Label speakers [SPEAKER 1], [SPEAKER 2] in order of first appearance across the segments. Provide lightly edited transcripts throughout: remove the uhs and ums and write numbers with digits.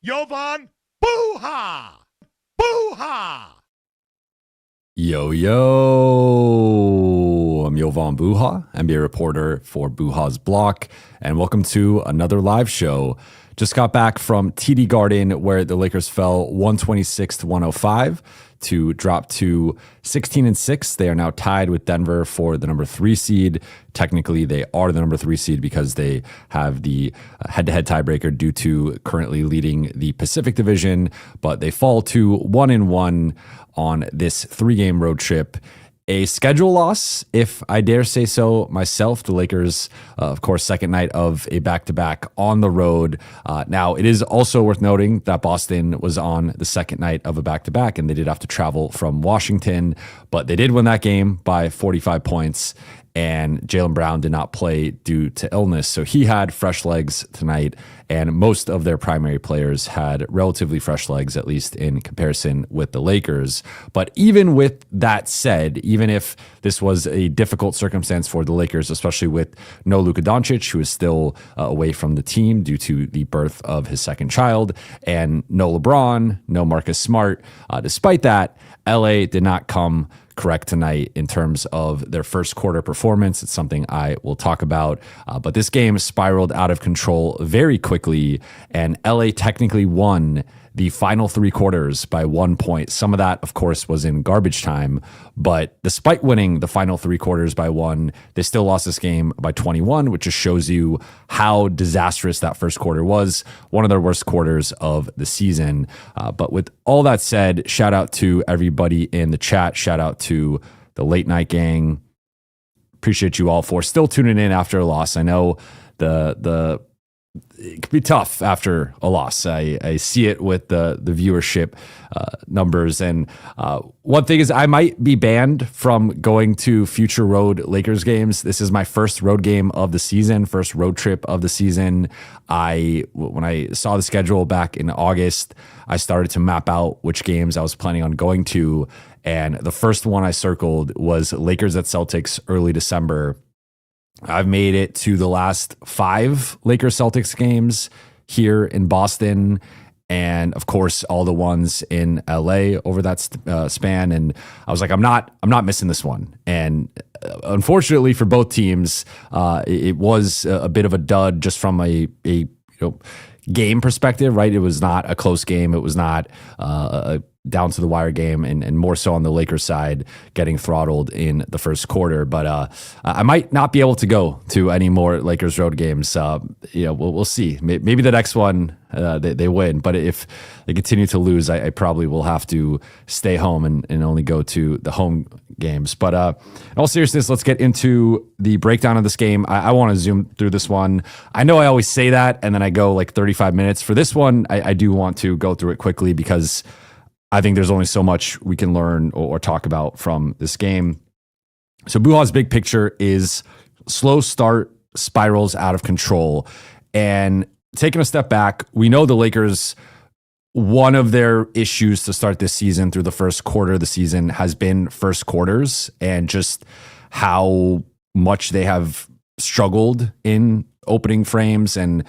[SPEAKER 1] Jovan Buha! Buha!
[SPEAKER 2] Yo, yo, I'm Jovan Buha, NBA reporter for Buha's Block, and welcome to another live show. Just got back from TD Garden where the Lakers fell 126-105 to drop to 16-6. They are now tied with Denver for the number 3 seed. Technically, they are the number 3 seed because they have the head-to-head tiebreaker due to currently leading the Pacific Division, but they fall to 1-1 on this 3-game road trip. A schedule loss, if I dare say so myself. The Lakers, of course, second night of a back-to-back on the road. Now, it is also worth noting that Boston was on the second night of a back-to-back, and they did have to travel from Washington, but they did win that game by 45 points, and Jaylen Brown did not play due to illness. So he had fresh legs tonight, and most of their primary players had relatively fresh legs, at least in comparison with the Lakers. But even with that said, even if this was a difficult circumstance for the Lakers, especially with no Luka Doncic, who is still away from the team due to the birth of his second child, and no LeBron, no Marcus Smart, despite that, LA did not come correct tonight in terms of their first quarter performance. It's something I will talk about. But this game spiraled out of control very quickly, and LA technically won the final 3 quarters by 1 point. Some of that, of course, was in garbage time. But despite winning the final 3 quarters by 1, they still lost this game by 21, which just shows you how disastrous that first quarter was. One of their worst quarters of the season. But with all that said, shout out to everybody in the chat. Shout out to the late night gang. Appreciate you all for still tuning in after a loss. I know it can be tough after a loss. I see it with the viewership numbers. And one thing is I might be banned from going to future road Lakers games. This is my first road game of the season, first road trip of the season. When I saw the schedule back in August, I started to map out which games I was planning on going to. And the first one I circled was Lakers at Celtics early December. I've made it to the last 5 Lakers-Celtics games here in Boston, and of course all the ones in LA over that span. And I was like, I'm not missing this one. And unfortunately for both teams, it was a bit of a dud just from a game perspective, right? It was not a close game. It was not a down to the wire game, and more so on the Lakers side, getting throttled in the first quarter. But I might not be able to go to any more Lakers road games. We'll see. Maybe the next one they win, but if they continue to lose, I probably will have to stay home and only go to the home games. But in all seriousness, let's get into the breakdown of this game. I want to zoom through this one. I know I always say that, and then I go like 35 minutes. For this one, I do want to go through it quickly because I think there's only so much we can learn or talk about from this game. So Buha's big picture is slow start spirals out of control. And taking a step back, we know the Lakers, one of their issues to start this season through the first quarter of the season has been first quarters and just how much they have struggled in opening frames. And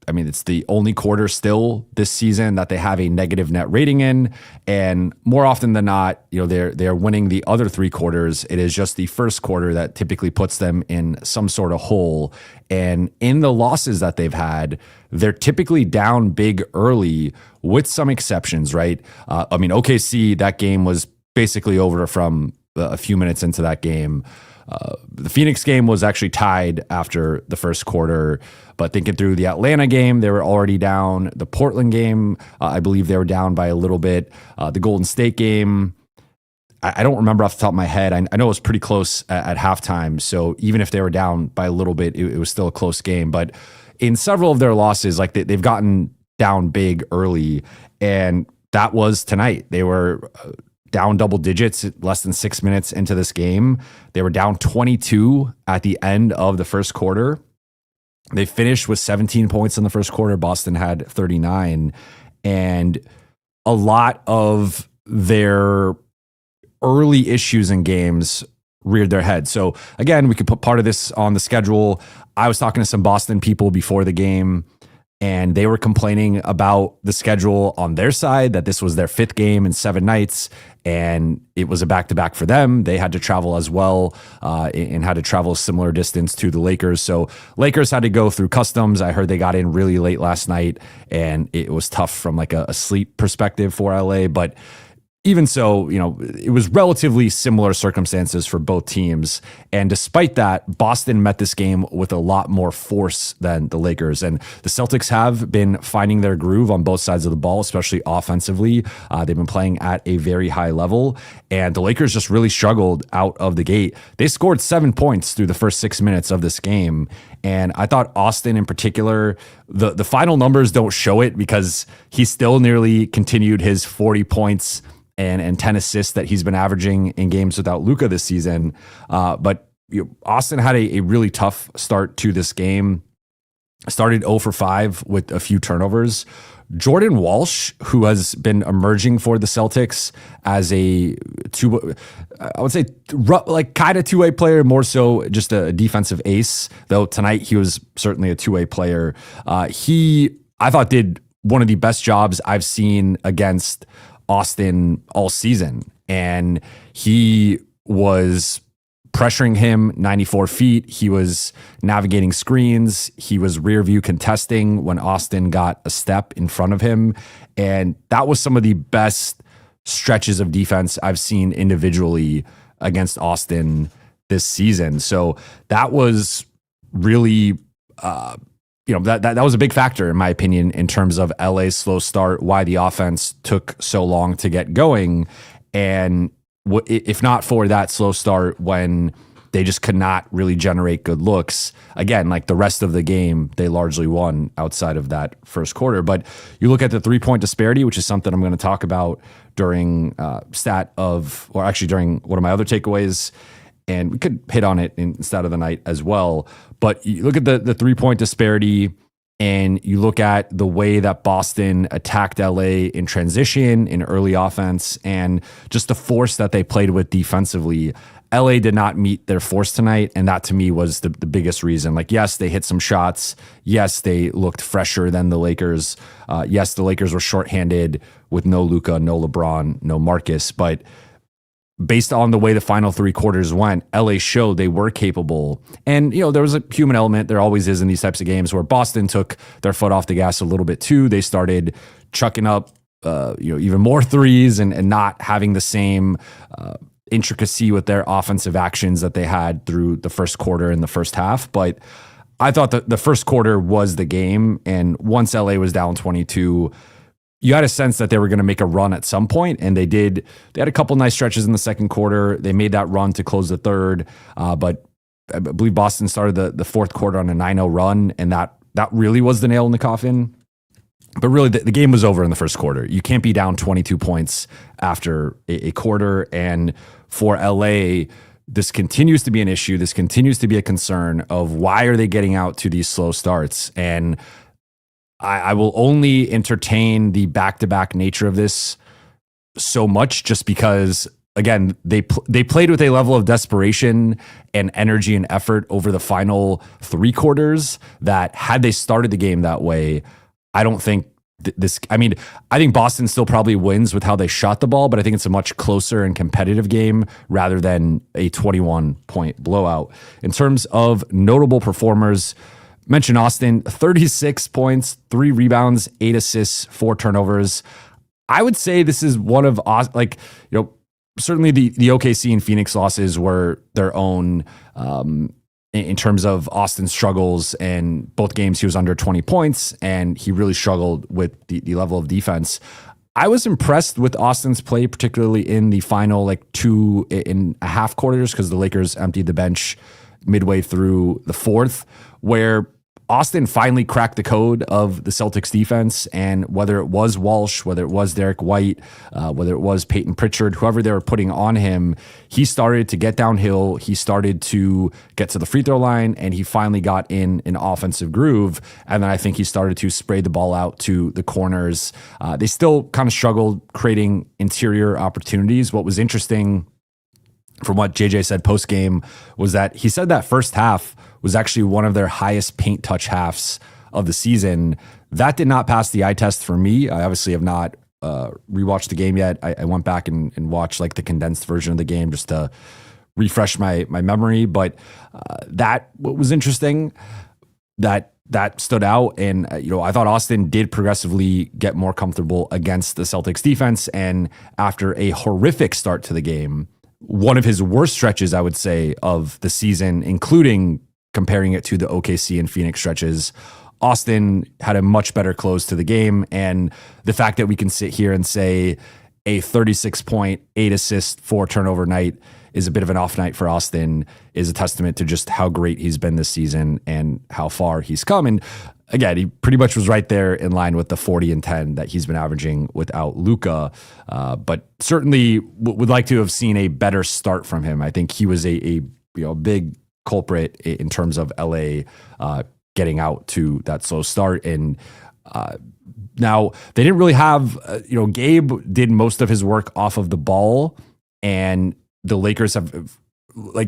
[SPEAKER 2] it's the only quarter still this season that they have a negative net rating in. And more often than not, they're winning the other 3 quarters. It is just the first quarter that typically puts them in some sort of hole. And in the losses that they've had, they're typically down big early with some exceptions, right? OKC, that game was basically over from a few minutes into that game. The Phoenix game was actually tied after the first quarter, but thinking through the Atlanta game, they were already down. The Portland game, I believe they were down by a little bit. The Golden State game, I don't remember off the top of my head. I know it was pretty close at halftime, so even if they were down by a little bit, it was still a close game. But in several of their losses, like they've gotten down big early, and that was tonight. They were down double digits less than 6 minutes into this game. They were down 22 at the end of the first quarter. They finished with 17 points in the first quarter. Boston had 39. And a lot of their early issues in games reared their head. So again, we could put part of this on the schedule. I was talking to some Boston people before the game. and they were complaining about the schedule on their side, that this was their 5th game in 7 nights, and it was a back-to-back for them. They had to travel as well, and had to travel a similar distance to the Lakers. So Lakers had to go through customs. I heard they got in really late last night, and it was tough from like a sleep perspective for LA, but even so, it was relatively similar circumstances for both teams. And despite that, Boston met this game with a lot more force than the Lakers. And the Celtics have been finding their groove on both sides of the ball, especially offensively. They've been playing at a very high level. And the Lakers just really struggled out of the gate. They scored 7 points through the first 6 minutes of this game. And I thought Austin in particular, the final numbers don't show it because he still nearly continued his 40 points and 10 assists that he's been averaging in games without Luka this season. But Austin had a really tough start to this game. Started 0 for 5 with a few turnovers. Jordan Walsh, who has been emerging for the Celtics as a kind of two-way player, more so just a defensive ace, though tonight he was certainly a two-way player. He, I thought, did one of the best jobs I've seen against Austin all season, and he was pressuring him 94 feet. He was navigating screens. He was rear view contesting when Austin got a step in front of him. And that was some of the best stretches of defense I've seen individually against Austin this season. So that was really, that was a big factor, in my opinion, in terms of LA's slow start, why the offense took so long to get going. And if not for that slow start, when they just could not really generate good looks, again, like the rest of the game, they largely won outside of that first quarter. But you look at the 3-point disparity, which is something I'm going to talk about during during one of my other takeaways, and we could hit on it in Stat of the Night as well. But you look at the 3-point disparity, and you look at the way that Boston attacked LA in transition, in early offense, and just the force that they played with defensively. LA did not meet their force tonight, and that to me was the biggest reason. Like, yes, they hit some shots. Yes, they looked fresher than the Lakers. Yes, the Lakers were shorthanded with no Luka, no LeBron, no Marcus, but based on the way the final 3 quarters went, LA showed they were capable. And, there was a human element. There always is in these types of games where Boston took their foot off the gas a little bit too. They started chucking up, even more threes and not having the same intricacy with their offensive actions that they had through the first quarter and the first half. But I thought that the first quarter was the game. And once LA was down 22, you had a sense that they were going to make a run at some point, and they did. They had a couple nice stretches in the second quarter. They made that run to close the third, but I believe Boston started the fourth quarter on a 9-0 run, and that really was the nail in the coffin. But really, the game was over in the first quarter. You can't be down 22 points after a quarter, and for LA, this continues to be an issue. This continues to be a concern of why are they getting out to these slow starts. And I will only entertain the back-to-back nature of this so much just because, again, they played with a level of desperation and energy and effort over the final 3 quarters that had they started the game that way, I don't think I think Boston still probably wins with how they shot the ball, but I think it's a much closer and competitive game rather than a 21-point blowout. In terms of notable performers, mention Austin, 36 points, 3 rebounds, 8 assists, 4 turnovers. I would say this is one of, certainly the OKC and Phoenix losses were their own in terms of Austin's struggles. And both games he was under 20 points, and he really struggled with the level of defense. I was impressed with Austin's play, particularly in the final 2.5 quarters, because the Lakers emptied the bench midway through the fourth, where Austin finally cracked the code of the Celtics defense. And whether it was Walsh, whether it was Derek White, whether it was Peyton Pritchard, whoever they were putting on him, he started to get downhill. He started to get to the free throw line, and he finally got in an offensive groove. And then I think he started to spray the ball out to the corners. They still kind of struggled creating interior opportunities. What was interesting from what JJ said post-game was that he said that first half was actually one of their highest paint touch halves of the season. That did not pass the eye test for me. I obviously have not rewatched the game yet. I went back and watched like the condensed version of the game just to refresh my memory. But that was interesting. That stood out. And, I thought Austin did progressively get more comfortable against the Celtics defense. And after a horrific start to the game, one of his worst stretches, I would say, of the season, including comparing it to the OKC and Phoenix stretches, Austin had a much better close to the game. And the fact that we can sit here and say a 36-point, 8-assist, 4-turnover night is a bit of an off night for Austin is a testament to just how great he's been this season and how far he's come. And again, he pretty much was right there in line with the 40 and 10 that he's been averaging without Luka. But certainly would like to have seen a better start from him. I think he was a big culprit in terms of LA getting out to that slow start. And now they didn't really have, Gabe did most of his work off of the ball, and the Lakers have,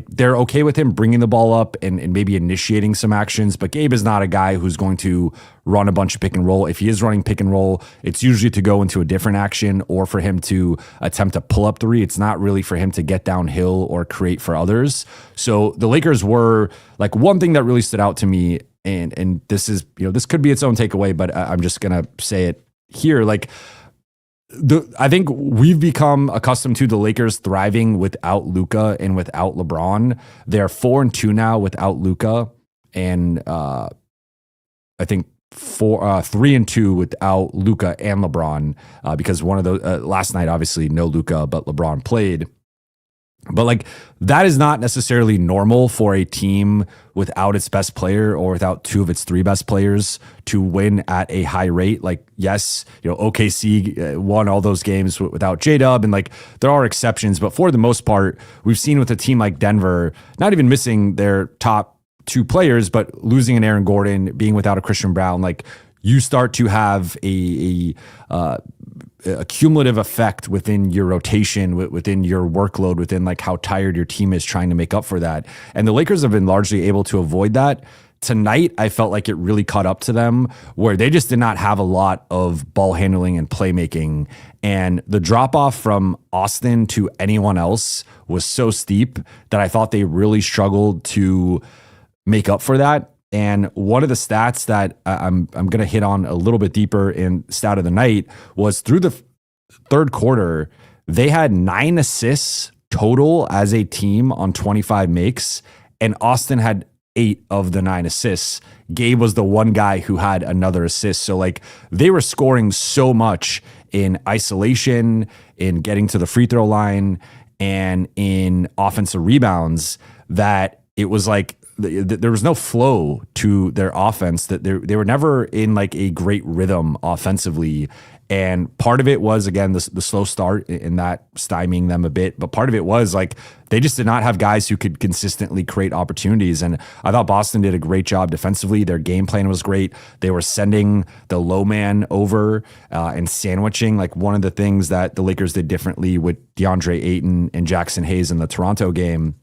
[SPEAKER 2] they're okay with him bringing the ball up and maybe initiating some actions, but Gabe is not a guy who's going to run a bunch of pick and roll. If he is running pick and roll, it's usually to go into a different action or for him to attempt to pull up three. It's not really for him to get downhill or create for others. So the Lakers were one thing that really stood out to me, and this is, this could be its own takeaway, but I'm just going to say it here. I think we've become accustomed to the Lakers thriving without Luka and without LeBron. They're 4-2 now without Luka, and I think 3-2 without Luka and LeBron because one of those last night, obviously no Luka, but LeBron played. But that is not necessarily normal for a team without its best player or without two of its three best players to win at a high rate. Yes, OKC won all those games without J-Dub, and there are exceptions, but for the most part, we've seen with a team like Denver, not even missing their top two players, but losing an Aaron Gordon, being without a Christian Brown, you start to have a cumulative effect within your rotation, within your workload, within how tired your team is trying to make up for that. And the Lakers have been largely able to avoid that. Tonight, I felt like it really caught up to them where they just did not have a lot of ball handling and playmaking. And the drop off from Austin to anyone else was so steep that I thought they really struggled to make up for that. And one of the stats that I'm going to hit on a little bit deeper in stat of the night was through the third quarter, they had 9 assists total as a team on 25 makes, and Austin had 8 of the 9 assists. Gabe was the one guy who had another assist. So they were scoring so much in isolation, in getting to the free throw line, and in offensive rebounds that it was there was no flow to their offense, that they were never in a great rhythm offensively. And part of it was, again, the slow start and that stymieing them a bit. But part of it was they just did not have guys who could consistently create opportunities. And I thought Boston did a great job defensively. Their game plan was great. They were sending the low man over and sandwiching. One of the things that the Lakers did differently with DeAndre Ayton and Jackson Hayes in the Toronto game,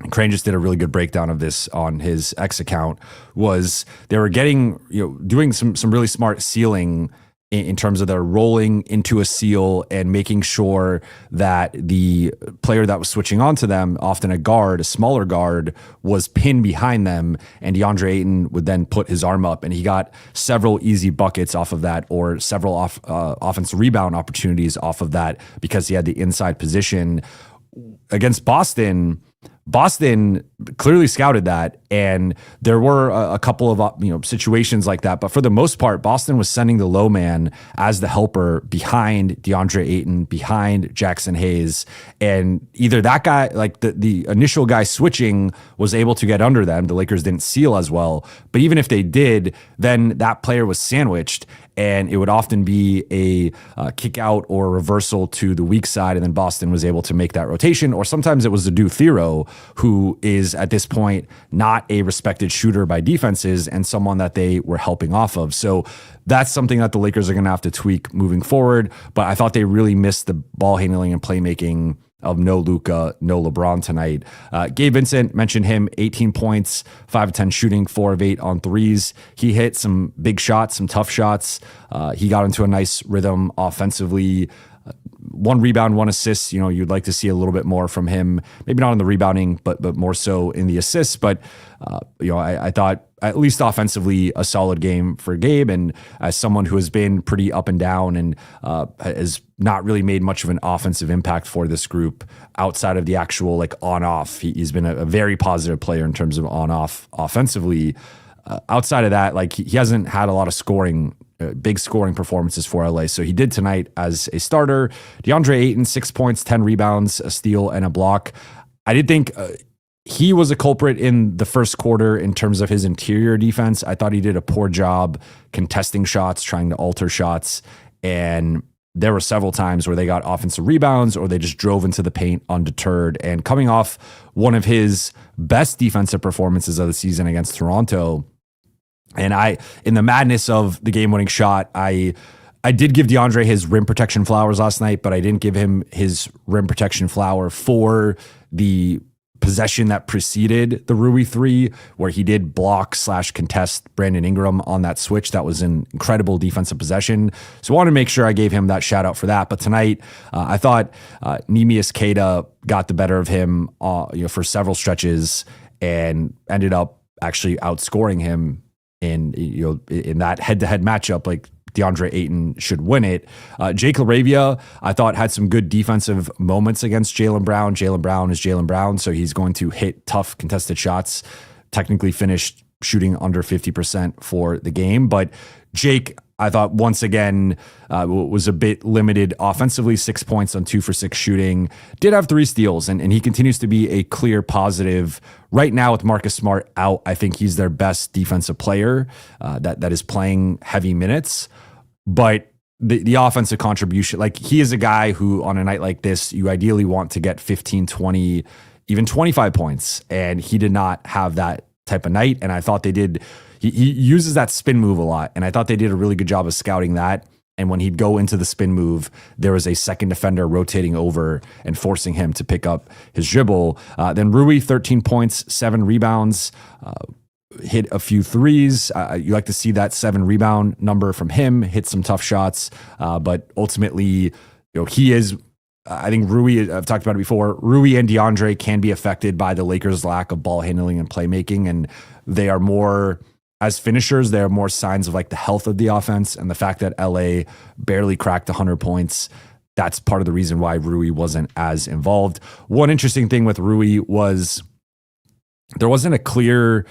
[SPEAKER 2] and Crane just did a really good breakdown of this on his X account, was they were getting, doing some really smart sealing in terms of their rolling into a seal and making sure that the player that was switching on to them, often a smaller guard, was pinned behind them, and DeAndre Ayton would then put his arm up, and he got several easy buckets off of that, or several offensive rebound opportunities off of that because he had the inside position. Against Boston clearly scouted that, and there were a couple of situations like that. But for the most part, Boston was sending the low man as the helper behind DeAndre Ayton, behind Jackson Hayes, and either that guy, the initial guy switching, was able to get under them. The Lakers didn't seal as well, but even if they did, then that player was sandwiched, and it would often be a kick out or a reversal to the weak side, and then Boston was able to make that rotation. Or sometimes it was a Thero, who is at this point not a respected shooter by defenses and someone that they were helping off of. So that's something that the Lakers are going to have to tweak moving forward. But I thought they really missed the ball handling and playmaking of no Luka, no LeBron tonight. Gabe Vincent, mentioned him, 18 points, 5 of 10 shooting, 4 of 8 on threes. He hit some big shots, some tough shots. He got into a nice rhythm offensively. 1 rebound, 1 assist. You'd like to see a little bit more from him. Maybe not in the rebounding, but more so in the assists. But I thought at least offensively a solid game for Gabe. And as someone who has been pretty up and down and has not really made much of an offensive impact for this group outside of the actual on-off, he's been a very positive player in terms of on-off offensively. Outside of that, he hasn't had a lot of scoring. Big scoring performances for LA. So he did tonight as a starter. DeAndre Ayton, 6 points, 10 rebounds, a steal, and a block. I did think he was a culprit in the first quarter in terms of his interior defense. I thought he did a poor job contesting shots, trying to alter shots. And there were several times where they got offensive rebounds or they just drove into the paint undeterred. And coming off one of his best defensive performances of the season against Toronto, and in the madness of the game-winning shot, I did give DeAndre his rim protection flowers last night, but I didn't give him his rim protection flower for the possession that preceded the Rui 3, where he did block/contest Brandon Ingram on that switch. That was an incredible defensive possession. So I wanted to make sure I gave him that shout out for that. But tonight, I thought Neemias Queta got the better of him for several stretches and ended up actually outscoring him in that head-to-head matchup. DeAndre Ayton should win it. Jake LaRavia, I thought, had some good defensive moments against Jaylen Brown. Jaylen Brown is Jaylen Brown, so he's going to hit tough contested shots. Technically finished shooting under 50% for the game. But Jake, I thought, once again, was a bit limited offensively, 6 points on 2 for 6 shooting. Did have 3 steals, and he continues to be a clear positive. Right now with Marcus Smart out, I think he's their best defensive player that is playing heavy minutes. But the offensive contribution, he is a guy who on a night like this, you ideally want to get 15, 20, even 25 points. And he did not have that type of night. And I thought they did. He uses that spin move a lot, and I thought they did a really good job of scouting that. And when he'd go into the spin move, there was a second defender rotating over and forcing him to pick up his dribble. Then Rui, 13 points, 7 rebounds, hit a few threes. You like to see that 7 rebound number from him, hit some tough shots. But ultimately, he is, I think Rui, I've talked about it before, Rui and DeAndre can be affected by the Lakers' lack of ball handling and playmaking. And they are more, as finishers, there are more signs of the health of the offense and the fact that LA barely cracked 100 points. That's part of the reason why Rui wasn't as involved. One interesting thing with Rui was there wasn't a clear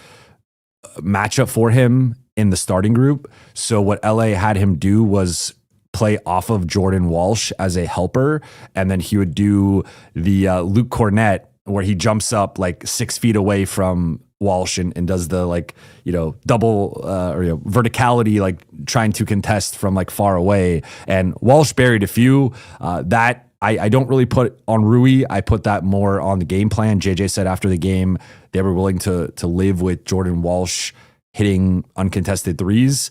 [SPEAKER 2] matchup for him in the starting group. So what LA had him do was play off of Jordan Walsh as a helper. And then he would do the Luke Cornett, where he jumps up 6 feet away from Walsh and does the double or verticality, trying to contest from far away. And Walsh buried a few that I don't really put on Rui. I put that more on the game plan. JJ said after the game they were willing to live with Jordan Walsh hitting uncontested threes.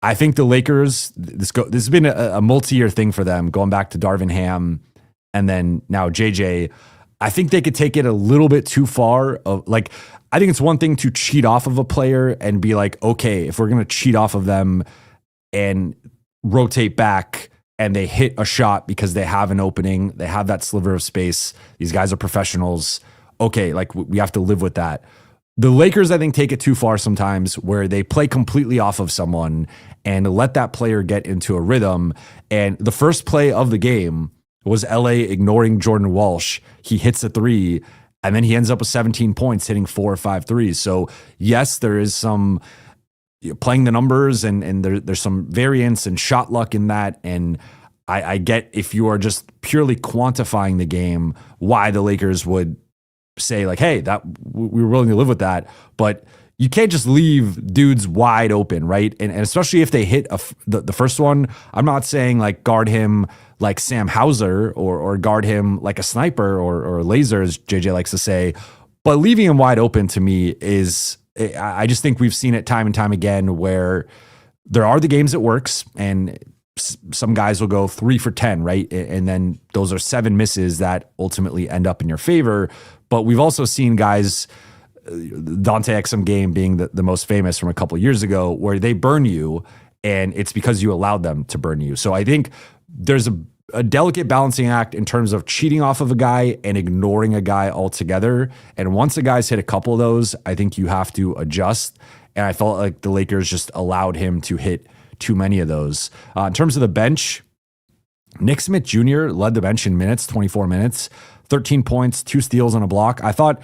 [SPEAKER 2] I think the Lakers, this has been a multi-year thing for them, going back to Darvin Ham and then now JJ. I think they could take it a little bit too far. I think it's one thing to cheat off of a player and be okay, if we're going to cheat off of them and rotate back and they hit a shot because they have an opening, they have that sliver of space, these guys are professionals. Okay, we have to live with that. The Lakers, I think, take it too far sometimes where they play completely off of someone and let that player get into a rhythm. And the first play of the game was LA ignoring Jordan Walsh. He hits a 3, and then he ends up with 17 points, hitting 4 or 5 threes. So yes, there is some playing the numbers and there's some variance and shot luck in that. And I get, if you are just purely quantifying the game, why the Lakers would say hey, that we were willing to live with that. But you can't just leave dudes wide open, right? And especially if they hit the first one. I'm not saying guard him like Sam Hauser or guard him like a sniper or laser, as JJ likes to say. But leaving him wide open to me is, I just think we've seen it time and time again where there are the games it works, and some guys will go 3 for 10, right? And then those are 7 misses that ultimately end up in your favor. But we've also seen guys, Dante Exum game being the most famous from a couple of years ago, where they burn you and it's because you allowed them to burn you. So I think there's a delicate balancing act in terms of cheating off of a guy and ignoring a guy altogether. And once a guy's hit a couple of those, I think you have to adjust. And I felt like the Lakers just allowed him to hit too many of those. In terms of the bench, Nick Smith Jr. led the bench in minutes, 24 minutes, 13 points, 2 steals and a block. I thought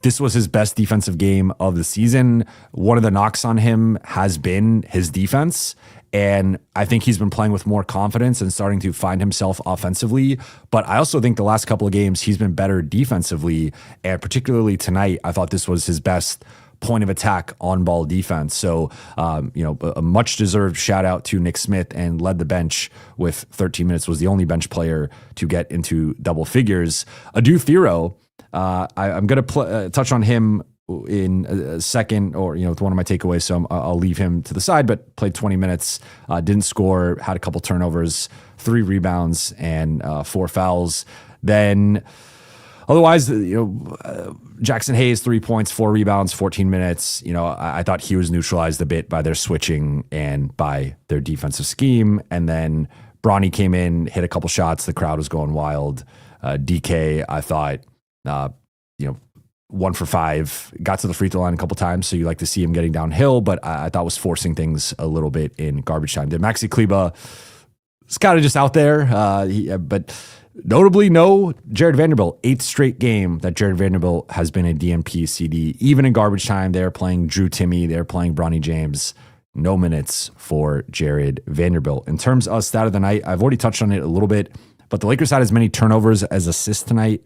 [SPEAKER 2] this was his best defensive game of the season. One of the knocks on him has been his defense. And I think he's been playing with more confidence and starting to find himself offensively. But I also think the last couple of games, he's been better defensively. And particularly tonight, I thought this was his best point of attack on ball defense. So, a much deserved shout out to Nick Smith, and led the bench with 13 minutes, was the only bench player to get into double figures. Adu Thero, I'm going to touch on him in a second, or, with one of my takeaways. So I'll leave him to the side, but played 20 minutes, didn't score, had a couple turnovers, 3 rebounds and 4 fouls. Then otherwise, Jackson Hayes, 3 points, 4 rebounds, 14 minutes. I thought he was neutralized a bit by their switching and by their defensive scheme. And then Bronny came in, hit a couple shots. The crowd was going wild. DK, I thought, 1 for 5, got to the free throw line a couple times. So you like to see him getting downhill, but I thought was forcing things a little bit in garbage time. Then Maxi Kleba is kind of just out there. But notably, no Jared Vanderbilt. 8th straight game that Jared Vanderbilt has been a DNP CD. Even in garbage time, they're playing Drew Timme, they're playing Bronny James. No minutes for Jared Vanderbilt. In terms of stat of the night, I've already touched on it a little bit, but the Lakers had as many turnovers as assists tonight.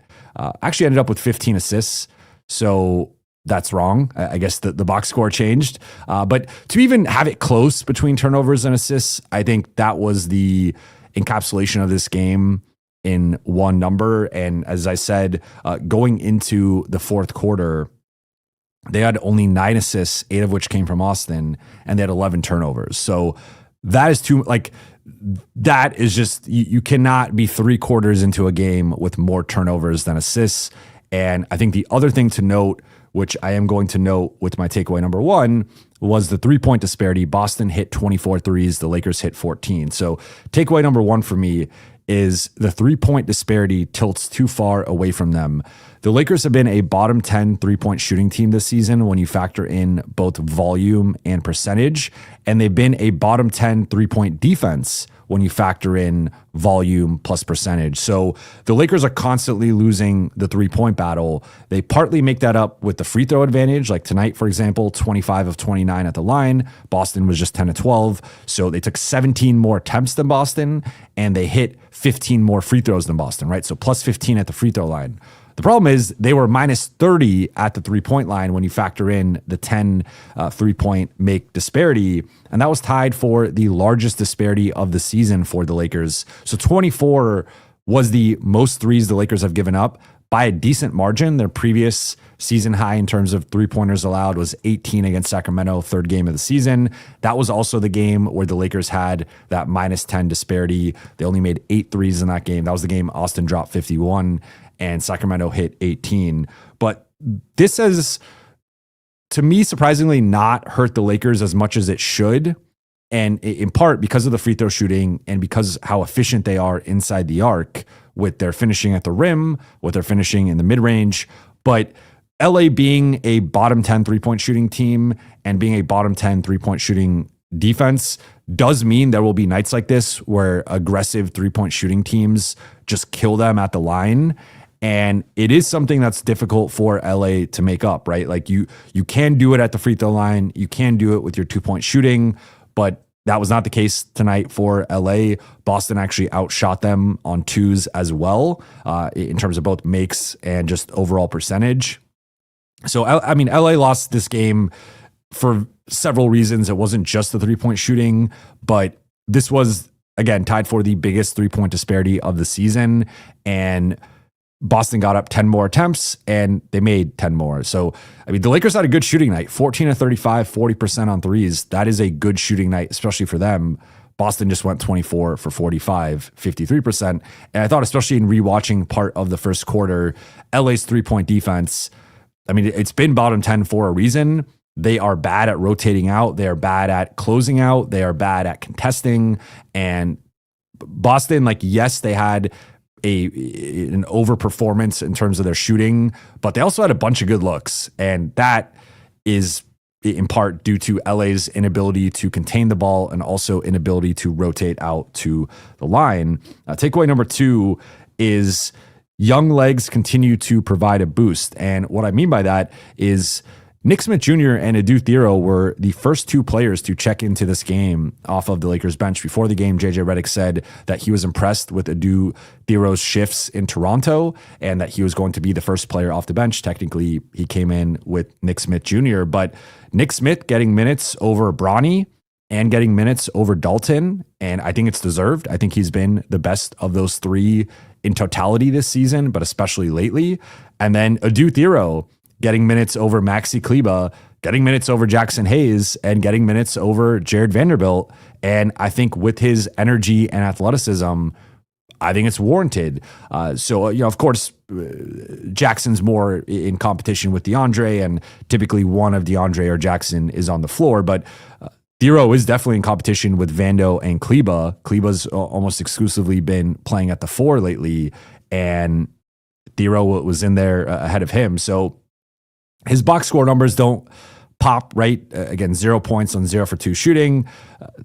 [SPEAKER 2] Actually ended up with 15 assists. So that's wrong. I guess the box score changed. But to even have it close between turnovers and assists, I think that was the encapsulation of this game in one number. And as I said, going into the fourth quarter, they had only 9 assists, 8 of which came from Austin, and they had 11 turnovers. So that is that is just, you cannot be 3 quarters into a game with more turnovers than assists. And I think the other thing to note, which I am going to note with my takeaway number 1, was the 3-point disparity. Boston hit 24 threes, the Lakers hit 14. So takeaway number 1 for me is the 3-point disparity tilts too far away from them. The Lakers have been a bottom 10 3-point shooting team this season when you factor in both volume and percentage, and they've been a bottom 10 3-point defense when you factor in volume plus percentage. So the Lakers are constantly losing the 3-point battle. They partly make that up with the free throw advantage. Like tonight, for example, 25 of 29 at the line. Boston was just 10 of 12. So they took 17 more attempts than Boston, and they hit 15 more free throws than Boston, right? So plus 15 at the free throw line. The problem is they were minus 30 at the 3-point line when you factor in the 10 3-point make disparity. And that was tied for the largest disparity of the season for the Lakers. So 24 was the most threes the Lakers have given up by a decent margin. Their previous season high in terms of 3-pointers allowed was 18 against Sacramento, 3rd game of the season. That was also the game where the Lakers had that minus 10 disparity. They only made 8 threes in that game. That was the game Austin dropped 51 and Sacramento hit 18. But this has, to me, surprisingly not hurt the Lakers as much as it should. And in part because of the free throw shooting and because how efficient they are inside the arc with their finishing at the rim, with their finishing in the mid-range. But LA being a bottom 10 3-point shooting team and being a bottom 10 3-point shooting defense does mean there will be nights like this where aggressive 3-point shooting teams just kill them at the line. And it is something that's difficult for LA to make up, right? Like you can do it at the free throw line. You can do it with your 2-point shooting, but that was not the case tonight for LA. Boston actually outshot them on 2s as well, in terms of both makes and just overall percentage. So, I mean, LA lost this game for several reasons. It wasn't just the 3-point shooting, but this was, again, tied for the biggest 3-point disparity of the season. And Boston got up 10 more attempts and they made 10 more. So, I mean, the Lakers had a good shooting night, 14 of 35, 40% on threes. That is a good shooting night, especially for them. Boston just went 24 for 45, 53%. And I thought, especially in rewatching part of the first quarter, LA's 3-point defense, I mean, it's been bottom 10 for a reason. They are bad at rotating out. They are bad at closing out. They are bad at contesting. And Boston, like, yes, they had an overperformance in terms of their shooting, but they also had a bunch of good looks. And that is in part due to LA's inability to contain the ball and also inability to rotate out to the line. Takeaway number 2 is young legs continue to provide a boost. And what I mean by that is Nick Smith Jr. and Adu Thiero were the first 2 players to check into this game off of the Lakers bench. Before the game, JJ Redick said that he was impressed with Adu Thiero's shifts in Toronto and that he was going to be the first player off the bench. Technically, he came in with Nick Smith Jr., but Nick Smith getting minutes over Bronny and getting minutes over Dalton, and I think it's deserved. I think he's been the best of those 3 in totality this season, but especially lately. And then Adu Thiero getting minutes over Maxi Kleber, getting minutes over Jackson Hayes, and getting minutes over Jared Vanderbilt. And I think with his energy and athleticism, I think it's warranted. So, of course, Jackson's more in competition with DeAndre, and typically one of DeAndre or Jackson is on the floor. But Thiero is definitely in competition with Vando and Kleber. Kleber's almost exclusively been playing at the 4 lately, and Thiero was in there ahead of him. So his box score numbers don't pop, right? Again, 0 points on 0 for 2 shooting,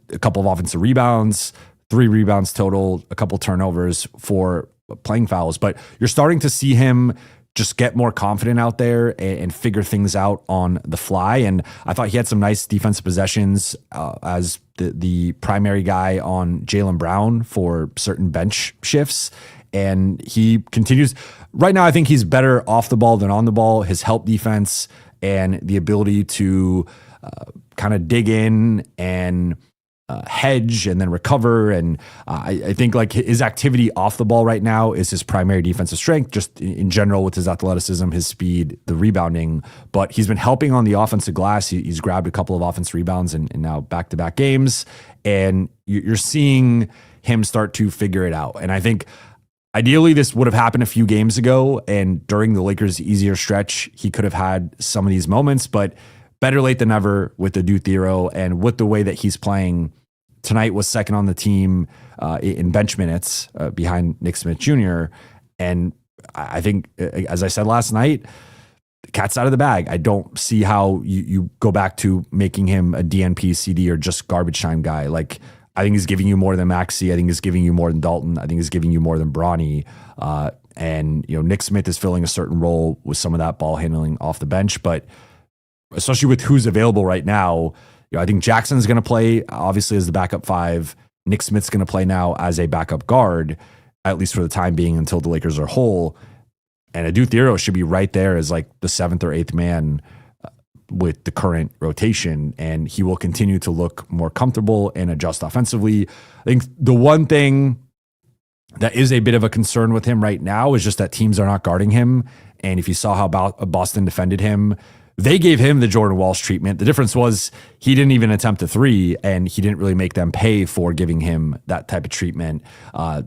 [SPEAKER 2] a couple of offensive rebounds, 3 rebounds total, a couple turnovers, 4 playing fouls. But you're starting to see him just get more confident out there and figure things out on the fly. And I thought he had some nice defensive possessions as the primary guy on Jaylen Brown for certain bench shifts. And he continues. Right now, I think he's better off the ball than on the ball. His help defense and the ability to kind of dig in and hedge and then recover. And I think like his activity off the ball right now is his primary defensive strength, just in general with his athleticism, his speed, the rebounding. But he's been helping on the offensive glass. He's grabbed a couple of offensive rebounds in now back-to-back games. And you're seeing him start to figure it out. And I think ideally, this would have happened a few games ago, and during the Lakers' easier stretch, he could have had some of these moments, but better late than never with Adu Thiero, and with the way that he's playing tonight was second on the team in bench minutes behind Nick Smith Jr. And I think, as I said last night, the cat's out of the bag. I don't see how you go back to making him a DNP, CD, or just garbage time guy. Like, I think he's giving you more than Maxi. I think he's giving you more than Dalton. I think he's giving you more than Bronny. And Nick Smith is filling a certain role with some of that ball handling off the bench. But especially with who's available right now, I think Jackson's going to play, obviously, as the backup 5. Nick Smith's going to play now as a backup guard, at least for the time being, until the Lakers are whole. And Adu Thiero should be right there as like the 7th or 8th man with the current rotation, and he will continue to look more comfortable and adjust offensively. I think the one thing that is a bit of a concern with him right now is just that teams are not guarding him. And if you saw how Boston defended him, they gave him the Jordan Walsh treatment. The difference was he didn't even attempt a 3, and he didn't really make them pay for giving him that type of treatment.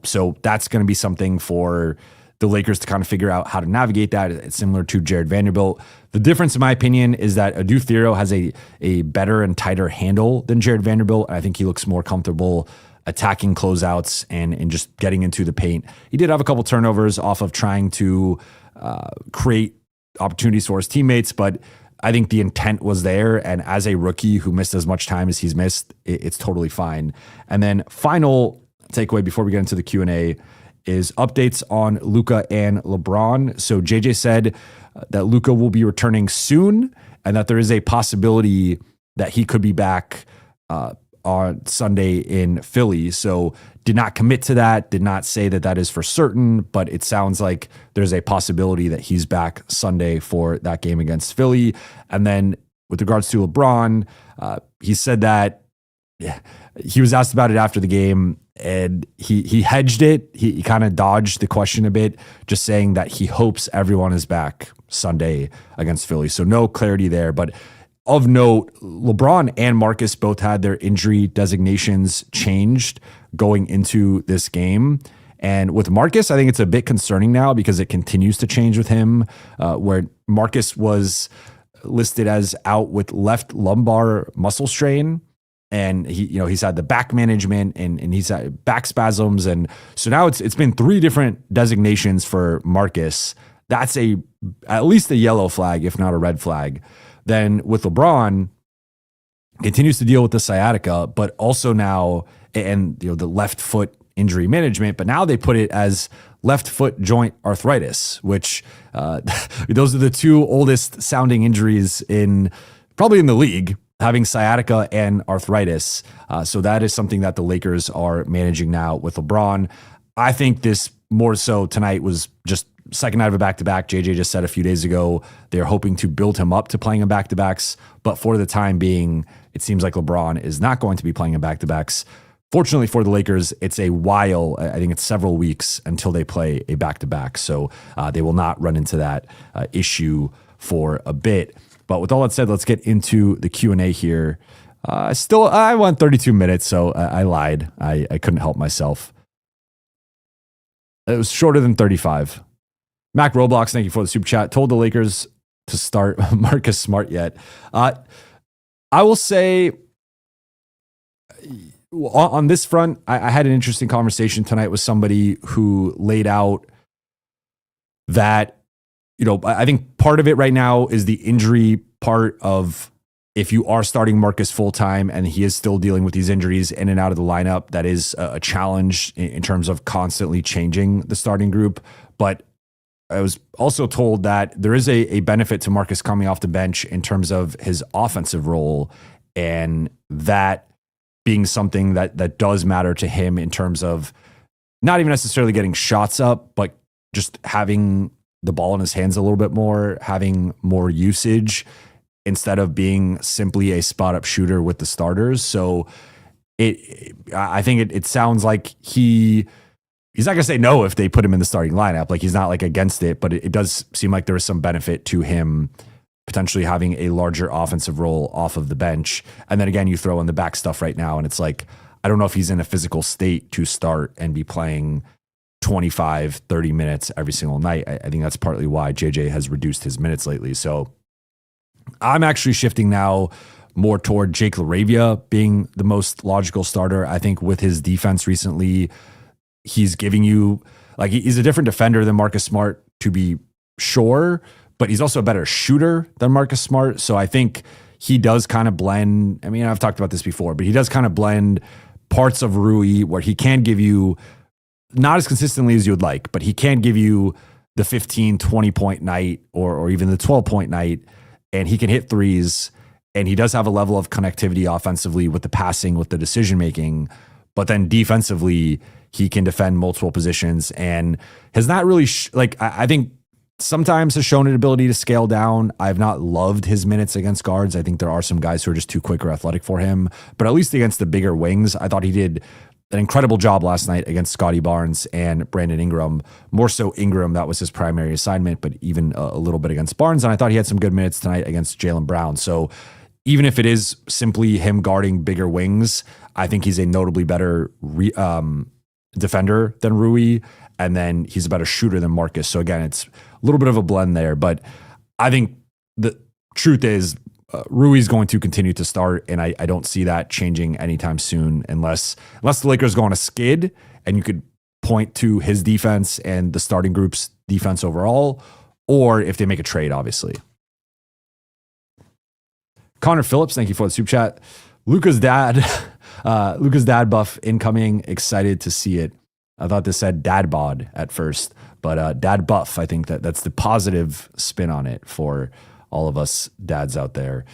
[SPEAKER 2] So that's going to be something for the Lakers to kind of figure out how to navigate that. It's similar to Jared Vanderbilt. The difference, in my opinion, is that Adu Thiero has a better and tighter handle than Jared Vanderbilt. And I think he looks more comfortable attacking closeouts and just getting into the paint. He did have a couple turnovers off of trying to create opportunities for his teammates, but I think the intent was there. And as a rookie who missed as much time as he's missed, it's totally fine. And then final takeaway before we get into the Q&A is updates on Luka and LeBron. So JJ said that Luka will be returning soon and that there is a possibility that he could be back on Sunday in Philly. So did not commit to that, did not say that that is for certain, but it sounds like there's a possibility that he's back Sunday for that game against Philly. And then with regards to LeBron, he said that he was asked about it after the game, and he hedged it. He kind of dodged the question a bit, just saying that he hopes everyone is back Sunday against Philly. So no clarity there, but of note, LeBron and Marcus both had their injury designations changed going into this game. And with Marcus, I think it's a bit concerning now because it continues to change with him, where Marcus was listed as out with left lumbar muscle strain. And he's had the back management and he's had back spasms. And so now it's been 3 different designations for Marcus. That's at least a yellow flag, if not a red flag. Then with LeBron, continues to deal with the sciatica, but also now, and the left foot injury management, but now they put it as left foot joint arthritis, which those are the 2 oldest sounding injuries probably in the league, having sciatica and arthritis. So that is something that the Lakers are managing now with LeBron. I think this more so tonight was just second night of a back-to-back. JJ just said a few days ago they're hoping to build him up to playing in back-to-backs, but for the time being, it seems like LeBron is not going to be playing in back-to-backs. Fortunately for the Lakers, it's a while. I think it's several weeks until they play a back-to-back, so they will not run into that issue for a bit. But with all that said, let's get into the Q&A here. I went 32 minutes, so I lied. I couldn't help myself. It was shorter than 35. Mac Roblox, thank you for the super chat. Told the Lakers to start Marcus Smart yet. I will say on this front, I had an interesting conversation tonight with somebody who laid out that, I think part of it right now is the injury part of if you are starting Marcus full-time and he is still dealing with these injuries in and out of the lineup, that is a challenge in terms of constantly changing the starting group. But I was also told that there is a benefit to Marcus coming off the bench in terms of his offensive role, and that being something that does matter to him in terms of not even necessarily getting shots up, but just having the ball in his hands a little bit more, having more usage instead of being simply a spot-up shooter with the starters. So I think it sounds like he's not going to say no if they put him in the starting lineup. Like, he's not like against it, but it does seem like there is some benefit to him potentially having a larger offensive role off of the bench. And then again, you throw in the back stuff right now, and it's like, I don't know if he's in a physical state to start and be playing 25, 30 minutes every single night. I think that's partly why JJ has reduced his minutes lately. So I'm actually shifting now more toward Jake LaRavia being the most logical starter. I think with his defense recently, he's giving you, like, he's a different defender than Marcus Smart, to be sure, but he's also a better shooter than Marcus Smart. So I think he does kind of blend. I mean, I've talked about this before, but he does kind of blend parts of Rui where he can give you, not as consistently as you would like, but he can give you the 15, 20 point night or even the 12 point night, and he can hit threes, and he does have a level of connectivity offensively with the passing, with the decision making, but then defensively, he can defend multiple positions and has not really, I think sometimes has shown an ability to scale down. I've not loved his minutes against guards. I think there are some guys who are just too quick or athletic for him, but at least against the bigger wings, I thought he did an incredible job last night against Scotty Barnes and Brandon Ingram. More so Ingram, that was his primary assignment, but even a little bit against Barnes. And I thought he had some good minutes tonight against Jaylen Brown. So even if it is simply him guarding bigger wings, I think he's a notably better defender than Rui, and then he's a better shooter than Marcus. So again, it's a little bit of a blend there, but I think the truth is Rui's going to continue to start, and I don't see that changing anytime soon unless the Lakers go on a skid, and you could point to his defense and the starting group's defense overall, or if they make a trade, obviously. Connor Phillips, thank you for the super chat. Luka's dad buff incoming. Excited to see it. I thought this said dad bod at first, but dad buff. I think that's the positive spin on it for all of us dads out there.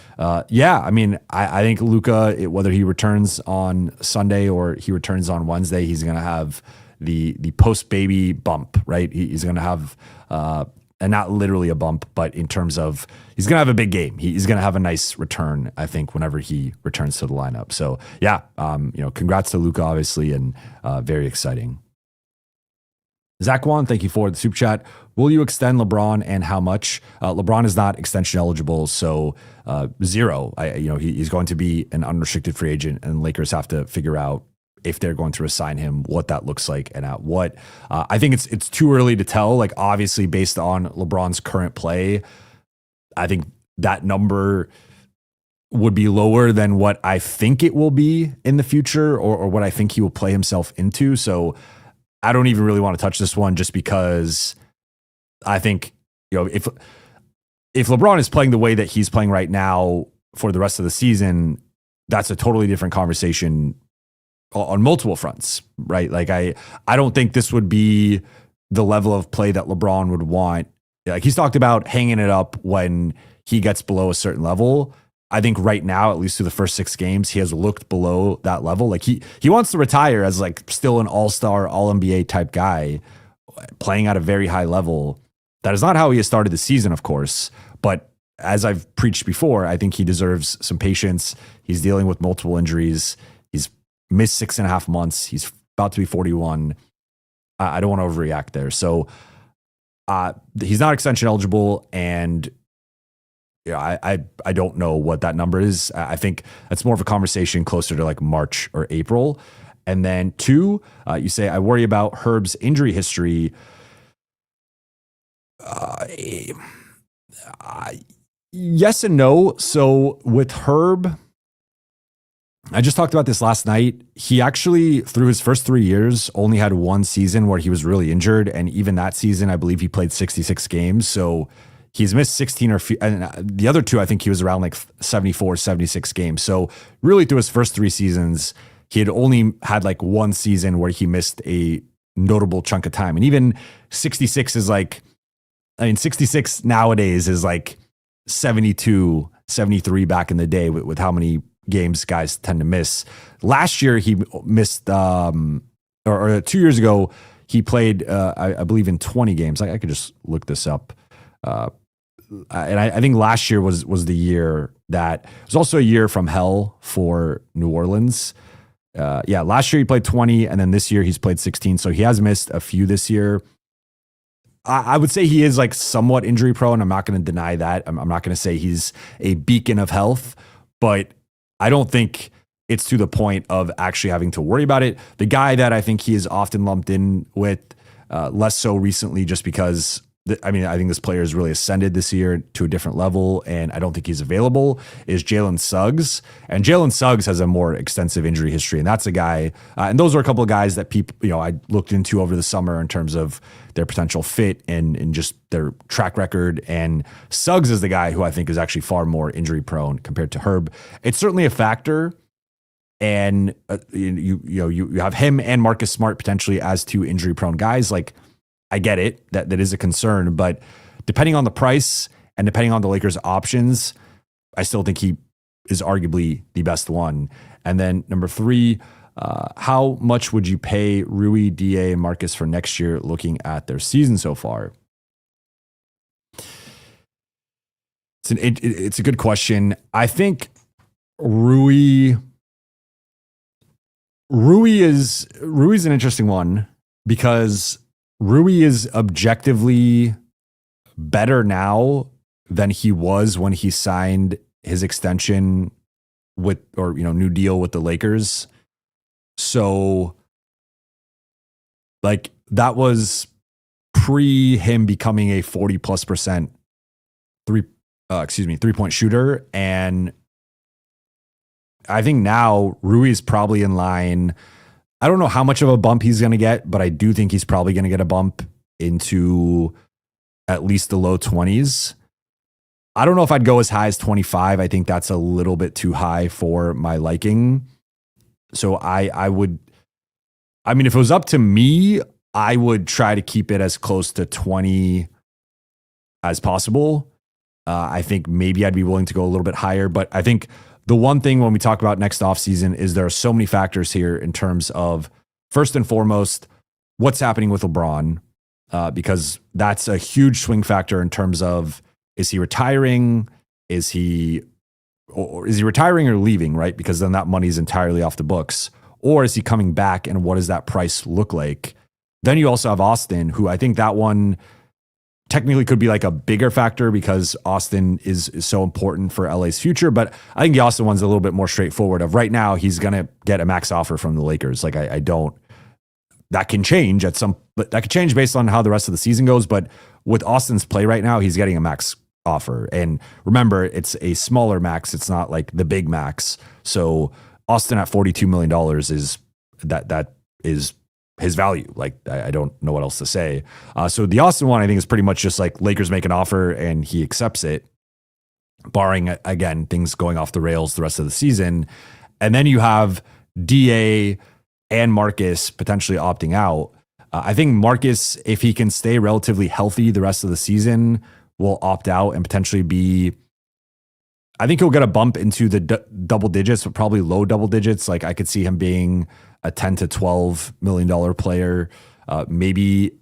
[SPEAKER 2] Yeah, I mean, I think Luka, whether he returns on Sunday or he returns on Wednesday, he's going to have the post baby bump, right? He's going to have, and not literally a bump, but in terms of he's going to have a big game. He's going to have a nice return, I think, whenever he returns to the lineup. So yeah, congrats to Luka, obviously, and very exciting. Zach Wan, thank you for the super chat. Will you extend LeBron and how much? LeBron is not extension eligible, so zero. He's going to be an unrestricted free agent, and Lakers have to figure out if they're going to resign him, what that looks like, and at what. I think it's too early to tell. Like, obviously, based on LeBron's current play, I think that number would be lower than what I think it will be in the future, or what I think he will play himself into. So I don't even really want to touch this one, just because I think, if LeBron is playing the way that he's playing right now for the rest of the season, that's a totally different conversation on multiple fronts, right? Like, I don't think this would be the level of play that LeBron would want. Like, he's talked about hanging it up when he gets below a certain level. I think right now, at least through the first 6 games, he has looked below that level. Like, he wants to retire as like still an all-star, all-NBA type guy playing at a very high level. That is not how he has started the season, of course. But as I've preached before, I think he deserves some patience. He's dealing with multiple injuries. He's missed 6.5 months. He's about to be 41. I don't want to overreact there. So he's not extension eligible, and I don't know what that number is. I think that's more of a conversation closer to like March or April. And then 2, you say, I worry about Herb's injury history. Yes and no. So with Herb, I just talked about this last night. He actually, through his first 3 years, only had 1 season where he was really injured. And even that season, I believe he played 66 games. So he's missed 16 and the other 2, I think he was around like 74, 76 games. So really through his first 3 seasons, he had only had like 1 season where he missed a notable chunk of time. And even 66 is like, 66 nowadays is like 72, 73 back in the day with how many games guys tend to miss. Last year, he missed, or 2 years ago, he played, I believe, in 20 games. I could just look this up. And I think last year was the year that it was also a year from hell for New Orleans. Last year he played 20, and then this year he's played 16. So he has missed a few this year. I would say he is like somewhat injury prone. I'm not going to deny that. I'm not going to say he's a beacon of health, but I don't think it's to the point of actually having to worry about it. The guy that I think he is often lumped in with, less so recently, just because I think this player has really ascended this year to a different level, and I don't think he's available, is Jalen Suggs. And Jalen Suggs has a more extensive injury history, and that's a guy, and those are a couple of guys that people, I looked into over the summer in terms of their potential fit and just their track record. And Suggs is the guy who I think is actually far more injury prone compared to Herb. It's certainly a factor. And you have him and Marcus Smart potentially as 2 injury prone guys. Like, I get it, that is a concern, but depending on the price and depending on the Lakers' options, I still think he is arguably the best one. And then number 3, how much would you pay Rui, DA, and Marcus for next year, looking at their season so far? It's a good question. I think Rui's an interesting one, because Rui is objectively better now than he was when he signed his extension new deal with the Lakers. So like, that was pre him becoming a 40+% 3-point shooter. And I think now Rui is probably in line. I don't know how much of a bump he's going to get, but I do think he's probably going to get a bump into at least the low 20s. I don't know if I'd go as high as 25. I think that's a little bit too high for my liking. So if it was up to me, I would try to keep it as close to 20 as possible. I think maybe I'd be willing to go a little bit higher, but I think the one thing when we talk about next offseason is there are so many factors here in terms of, first and foremost, what's happening with LeBron, because that's a huge swing factor in terms of, is he retiring? Is he retiring or leaving, right? Because then that money is entirely off the books. Or is he coming back, and what does that price look like? Then you also have Austin, who I think that one technically could be like a bigger factor because Austin is so important for LA's future. But I think the Austin one's a little bit more straightforward of right now, he's going to get a max offer from the Lakers. Like I don't, that can change but that could change based on how the rest of the season goes. But with Austin's play right now, he's getting a max offer. And remember, it's a smaller max. It's not like the big max. So Austin at $42 million that is his value. Like, I don't know what else to say. So the Austin one, I think, is pretty much just like Lakers make an offer and he accepts it, barring, again, things going off the rails the rest of the season. And then you have DA and Marcus potentially opting out. I think Marcus, if he can stay relatively healthy the rest of the season, will opt out and potentially be, I think he'll get a bump into the double digits, but probably low double digits. Like I could see him being a $10 to $12 million player, maybe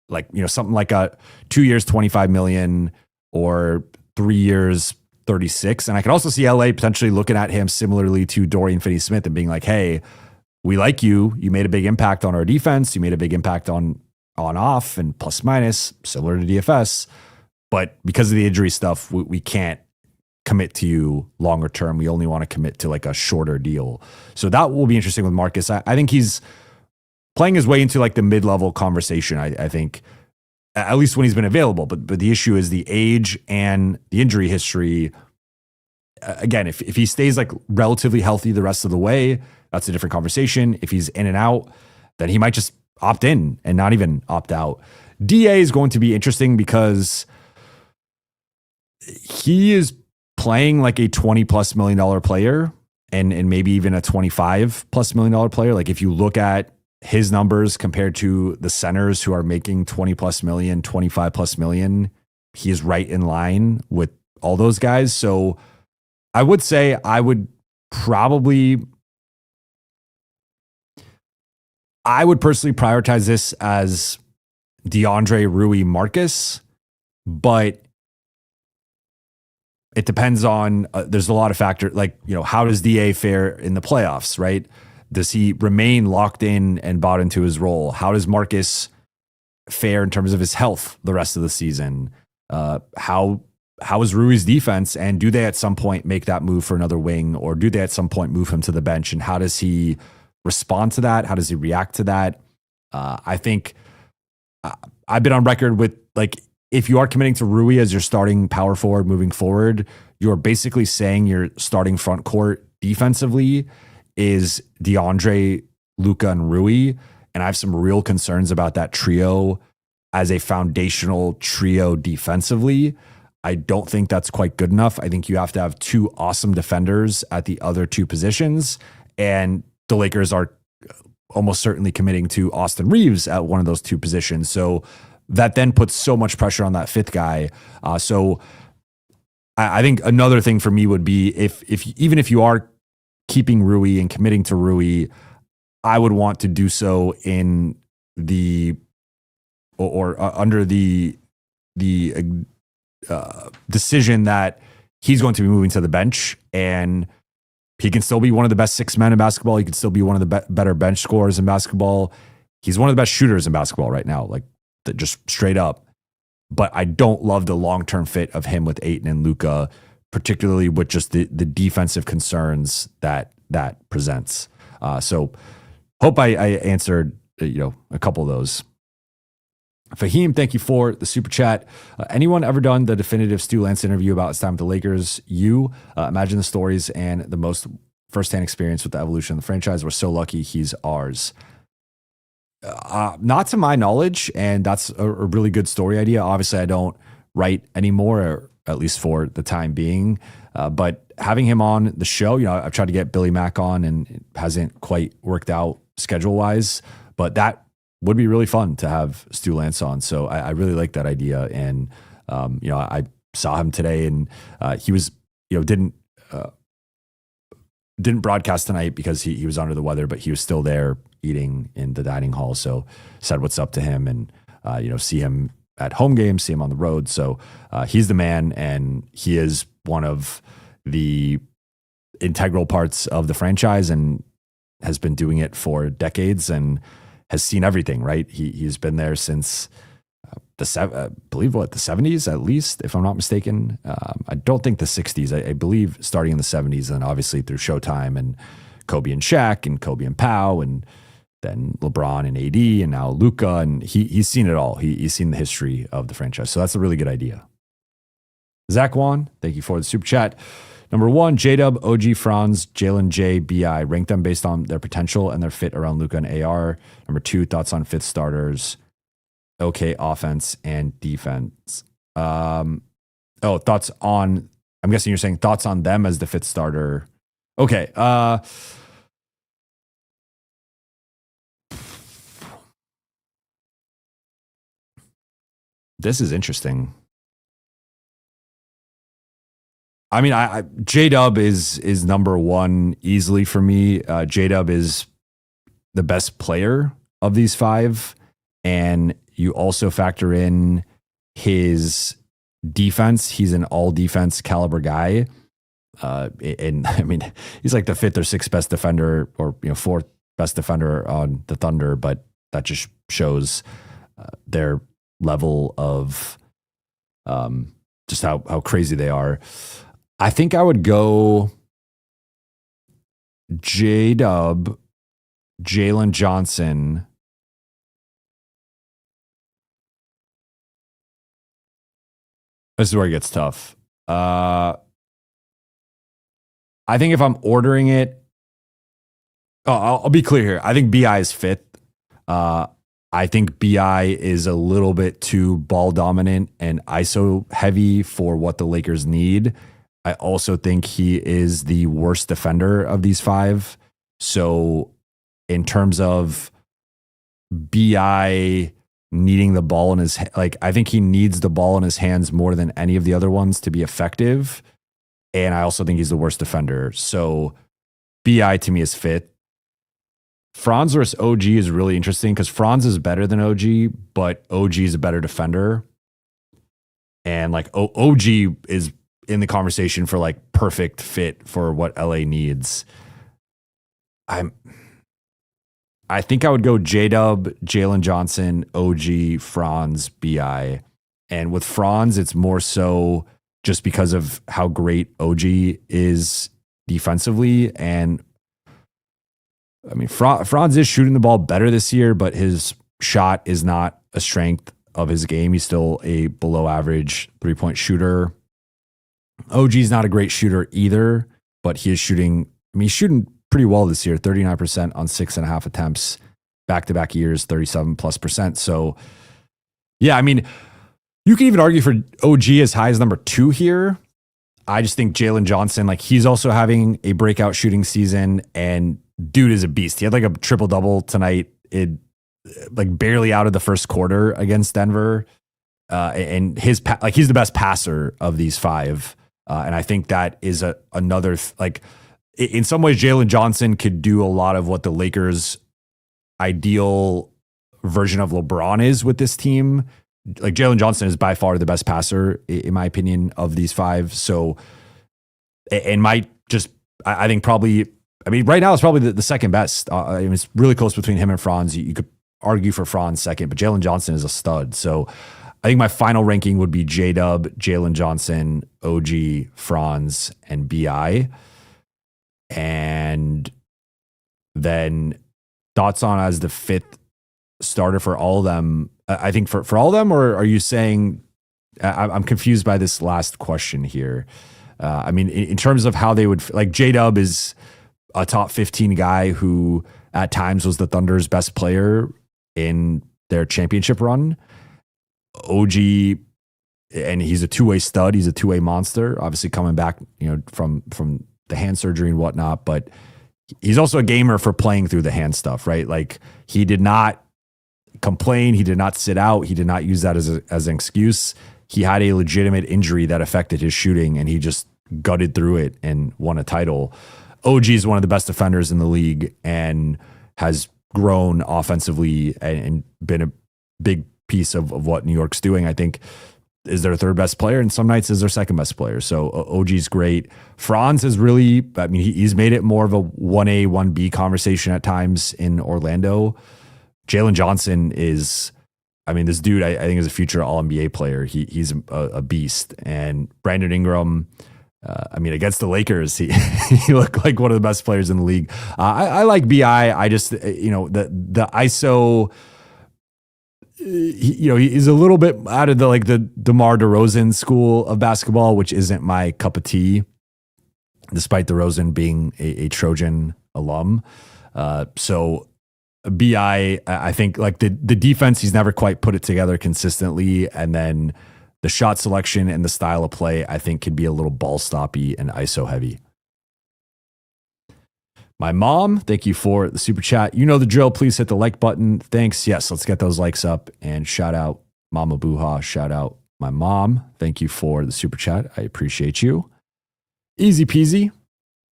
[SPEAKER 2] like, something like a 2 years, 25 million or 3 years, 36. And I could also see LA potentially looking at him similarly to Dorian Finney-Smith and being like, hey, we like you. You made a big impact on our defense. You made a big impact on off and plus minus, similar to DFS. But because of the injury stuff, we can't commit to you longer term. We only want to commit to like a shorter deal. So that will be interesting with Marcus. I think he's playing his way into like the mid-level conversation, I think, at least when he's been available. But the issue is the age and the injury history. Again, if he stays like relatively healthy the rest of the way, that's a different conversation. If he's in and out, then he might just opt in and not even opt out. DA is going to be interesting because he is playing like a $20+ million player and maybe even a $25+ million player. Like if you look at his numbers compared to the centers who are making $20+ million, $25+ million, he is right in line with all those guys. So I would say I would personally prioritize this as DeAndre, Rui, Marcus, but it depends on, there's a lot of factors, like, how does DA fare in the playoffs, right? Does he remain locked in and bought into his role? How does Marcus fare in terms of his health the rest of the season? How is Rui's defense? And do they at some point make that move for another wing, or do they at some point move him to the bench? And how does he respond to that? How does he react to that? I think I've been on record with, like, if you are committing to Rui as your starting power forward moving forward, you're basically saying your starting front court defensively is DeAndre, Luka, and Rui. And I have some real concerns about that trio as a foundational trio defensively. I don't think that's quite good enough. I think you have to have two awesome defenders at the other two positions. And the Lakers are almost certainly committing to Austin Reeves at one of those two positions. So that then puts so much pressure on that fifth guy. So I think another thing for me would be even if you are keeping Rui and committing to Rui, I would want to do so in under the decision that he's going to be moving to the bench, and he can still be one of the best six men in basketball. He can still be one of the better bench scorers in basketball. He's one of the best shooters in basketball right now, like just straight up. But I don't love the long-term fit of him with Ayton and Luka, particularly with just the defensive concerns that presents. So hope I answered a couple of those. Fahim, thank you for the super chat. Anyone ever done the definitive Stu Lance interview about his time with the Lakers? Imagine the stories and the most firsthand experience with the evolution of the franchise. We're so lucky he's ours. Not to my knowledge, and that's a really good story idea. Obviously, I don't write anymore, or at least for the time being. But having him on the show, I've tried to get Billy Mack on, and it hasn't quite worked out schedule-wise. But that would be really fun to have Stu Lance on. So I really like that idea. And, I saw him today, and he was, didn't broadcast tonight because he was under the weather, but he was still there eating in the dining hall. So said what's up to him, and, see him at home games, see him on the road. So he's the man, and he is one of the integral parts of the franchise and has been doing it for decades. And has seen everything, right? He's been there since I believe the 70s at least, if I'm not mistaken. I don't think the 60s. I believe starting in the 70s, and obviously through Showtime and Kobe and Shaq and Kobe and Pau, and then LeBron and AD, and now Luka, and he's seen it all. He's seen the history of the franchise. So that's a really good idea. Zach Wan, thank you for the super chat. Number 1, J-Dub, OG, Franz, Jalen J, BI. Rank them based on their potential and their fit around Luka and AR. Number 2, thoughts on fifth starters. Okay, offense and defense. Thoughts on, I'm guessing you're saying thoughts on them as the fifth starter. Okay. This is interesting. I mean, J-Dub is number 1 easily for me. J-Dub is the best player of these 5. And you also factor in his defense. He's an all defense caliber guy. And I mean, he's like the 5th or 6th best defender, or 4th best defender on the Thunder, but that just shows their level of just how crazy they are. I think I would go J-Dub, Jalen Johnson. This is where it gets tough. I think if I'm ordering it, I'll be clear here. I think BI is 5th. I think BI is a little bit too ball dominant and ISO heavy for what the Lakers need. I also think he is the worst defender of these 5. So in terms of BI needing the ball in his, I think he needs the ball in his hands more than any of the other ones to be effective. And I also think he's the worst defender. So BI to me is 5th. Franz versus OG is really interesting because Franz is better than OG, but OG is a better defender. And OG is in the conversation for perfect fit for what LA needs. I think I would go J-Dub, Jalen Johnson, OG, Franz, BI. And with Franz, it's more so just because of how great OG is defensively. And I mean, Franz is shooting the ball better this year, but his shot is not a strength of his game. He's still a below average 3-point shooter. OG is not a great shooter either, but he's shooting pretty well this year, 39% on 6.5 attempts, back-to-back years, 37+%. So, yeah, I mean, you can even argue for OG as high as number 2 here. I just think Jalen Johnson, he's also having a breakout shooting season, and dude is a beast. He had a triple-double tonight, barely out of the first quarter against Denver. And he's the best passer of these 5. And I think that is another, in some ways, Jalen Johnson could do a lot of what the Lakers' ideal version of LeBron is with this team. Jalen Johnson is by far the best passer, in my opinion, of these 5. So, and I think probably, right now it's probably the second best. It's really close between him and Franz. You could argue for Franz second, but Jalen Johnson is a stud. So I think my final ranking would be J-Dub, Jalen Johnson, OG, Franz, and BI. And then thoughts on as the 5th starter for all of them. I think for all of them, or are you saying, I'm confused by this last question here. In terms of how they would, J-Dub is a top 15 guy who at times was the Thunder's best player in their championship run. OG, and he's a two-way stud. He's a two-way monster, obviously coming back, from the hand surgery and whatnot, but he's also a gamer for playing through the hand stuff, right? He did not complain. He did not sit out. He did not use that as an excuse. He had a legitimate injury that affected his shooting, and he just gutted through it and won a title. OG is one of the best defenders in the league and has grown offensively and been a big piece of what New York's doing. I think is their 3rd best player, and some nights is their 2nd best player. So OG's great. Franz is really, he's made it more of a 1A, 1B conversation at times in Orlando. Jalen Johnson is, I mean, this dude, I think is a future All-NBA player. He's a beast. And Brandon Ingram, I mean, against the Lakers, he looked like one of the best players in the league. I like BI. I just, the ISO, he's a little bit out of the DeMar DeRozan school of basketball, which isn't my cup of tea, despite DeRozan being a Trojan alum. So BI, I think like the defense, he's never quite put it together consistently. And then the shot selection and the style of play, I think, could be a little ball stoppy and ISO heavy. My mom, thank you for the super chat. You know the drill. Please hit the like button. Thanks. Yes, let's get those likes up. And shout out Mama Buha. Shout out my mom. Thank you for the super chat. I appreciate you. Easy peasy.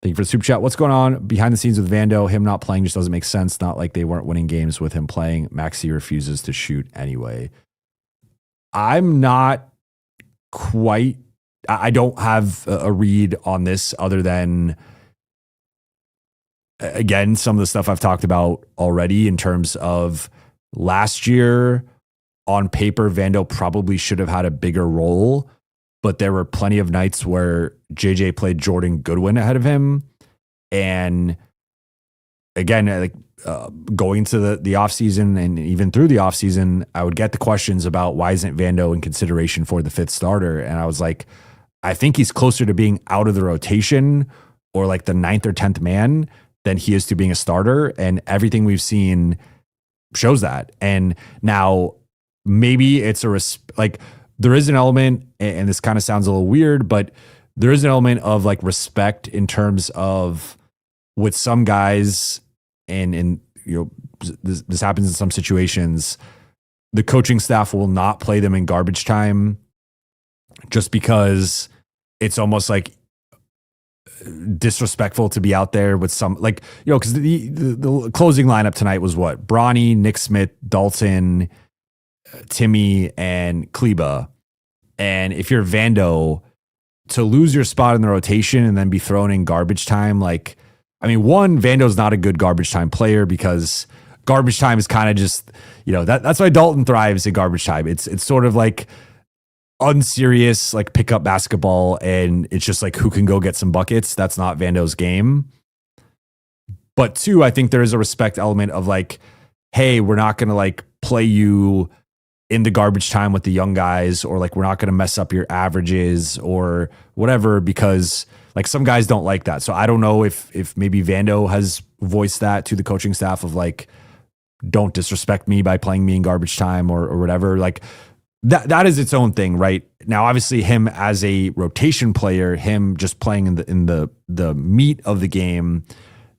[SPEAKER 2] Thank you for the super chat. What's going on behind the scenes with Vando? Him not playing just doesn't make sense. Not like they weren't winning games with him playing. Maxey refuses to shoot anyway. I'm not quite, I don't have a read on this other than, again, some of the stuff I've talked about already in terms of last year on paper, Vando probably should have had a bigger role, but there were plenty of nights where JJ played Jordan Goodwin ahead of him. And again, like going to the offseason and even through the offseason, I would get the questions about why isn't Vando in consideration for the fifth starter? And I was like, I think he's closer to being out of the rotation or like the 9th or 10th man than he is to being a starter. And everything we've seen shows that. And now maybe it's like there is an element, and this kind of sounds a little weird, but there is an element of like respect in terms of with some guys, and this happens in some situations, the coaching staff will not play them in garbage time just because it's almost like disrespectful to be out there with some, like, because the closing lineup tonight was what? Bronny, Nick Smith, Dalton, Timmy, and Kleba. And if you're Vando, to lose your spot in the rotation and then be thrown in garbage time, like, I mean, one, Vando's not a good garbage time player because garbage time is kind of just, that's why Dalton thrives in garbage time. It's sort of like unserious, like pickup basketball, and it's just like who can go get some buckets. That's not Vando's game. But two, I think there is a respect element of like, hey, we're not going to like play you in the garbage time with the young guys, or like we're not going to mess up your averages or whatever, because like some guys don't like that. So I don't know if maybe Vando has voiced that to the coaching staff of like, don't disrespect me by playing me in garbage time or whatever. Like that is its own thing, right? Now, obviously him as a rotation player, him just playing in the meat of the game,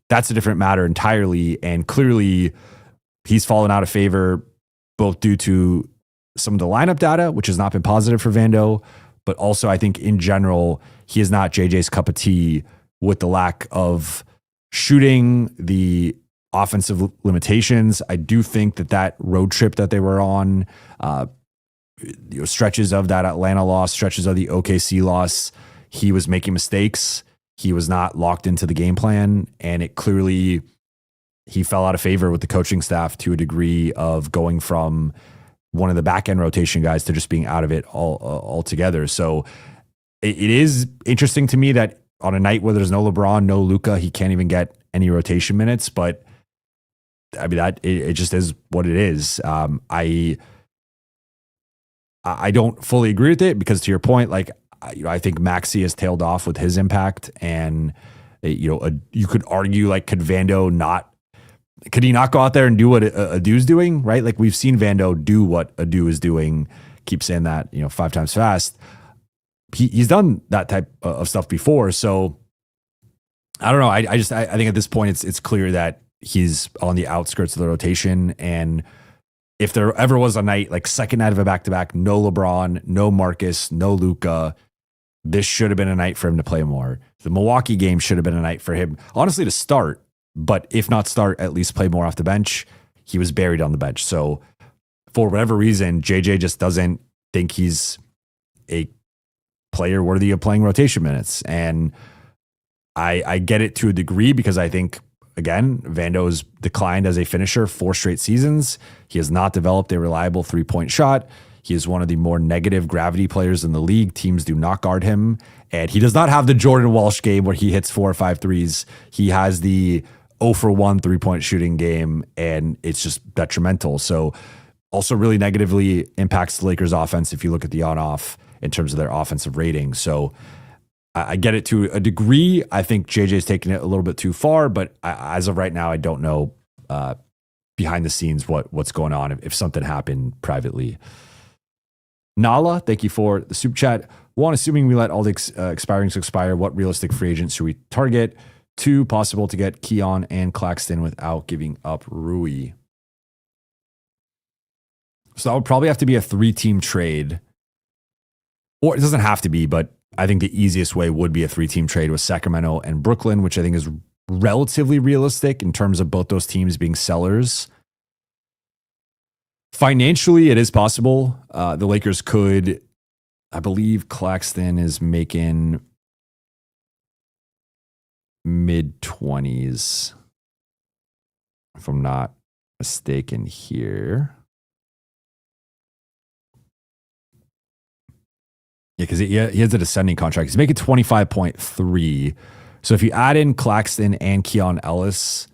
[SPEAKER 2] that's a different matter entirely. And clearly he's fallen out of favor, both due to some of the lineup data, which has not been positive for Vando, but also I think in general, he is not JJ's cup of tea with the lack of shooting, the offensive limitations. I do think that road trip that they were on, stretches of that Atlanta loss, stretches of the OKC loss, he was making mistakes. He was not locked into the game plan, and it clearly, he fell out of favor with the coaching staff to a degree of going from one of the back end rotation guys to just being out of it altogether. So it is interesting to me that on a night where there's no LeBron, no Luka, he can't even get any rotation minutes. But I mean, it just is what it is. I don't fully agree with it because, to your point, like, I think Maxey has tailed off with his impact, and you could argue, like, could he not go out there and do what Adu's doing, right? Like, we've seen Vando do what Adu is doing. Keep saying that 5 times fast. He's done that type of stuff before, so I don't know. I think at this point it's clear that he's on the outskirts of the rotation, and if there ever was a night, like second night of a back-to-back, no LeBron, no Marcus, no Luka, this should have been a night for him to play more. The Milwaukee game should have been a night for him, honestly, to start, but if not start, at least play more off the bench. He was buried on the bench. So for whatever reason, JJ just doesn't think he's a player worthy of playing rotation minutes. And I get it to a degree because I think, again, Vando's declined as a finisher 4 straight seasons. He has not developed a reliable 3-point shot. He is one of the more negative gravity players in the league. Teams do not guard him. And he does not have the Jordan Walsh game where he hits 4 or 5 threes. He has the 0 for 1 3-point shooting game, and it's just detrimental. So also really negatively impacts the Lakers offense if you look at the on-off in terms of their offensive rating. So I get it to a degree. I think JJ's taking it a little bit too far, but as of right now, I don't know behind the scenes what's going on if something happened privately. Nala, thank you for the super chat. 1, assuming we let all the expirings expire, what realistic free agents should we target? 2, possible to get Keon and Claxton without giving up Rui. So that would probably have to be a 3-team trade. Or it doesn't have to be, but I think the easiest way would be a 3-team trade with Sacramento and Brooklyn, which I think is relatively realistic in terms of both those teams being sellers. Financially, it is possible. The Lakers could, I believe Claxton is making mid-20s, if I'm not mistaken here. Yeah, because he has a descending contract. He's making 25.3. So if you add in Claxton and Keon Ellis,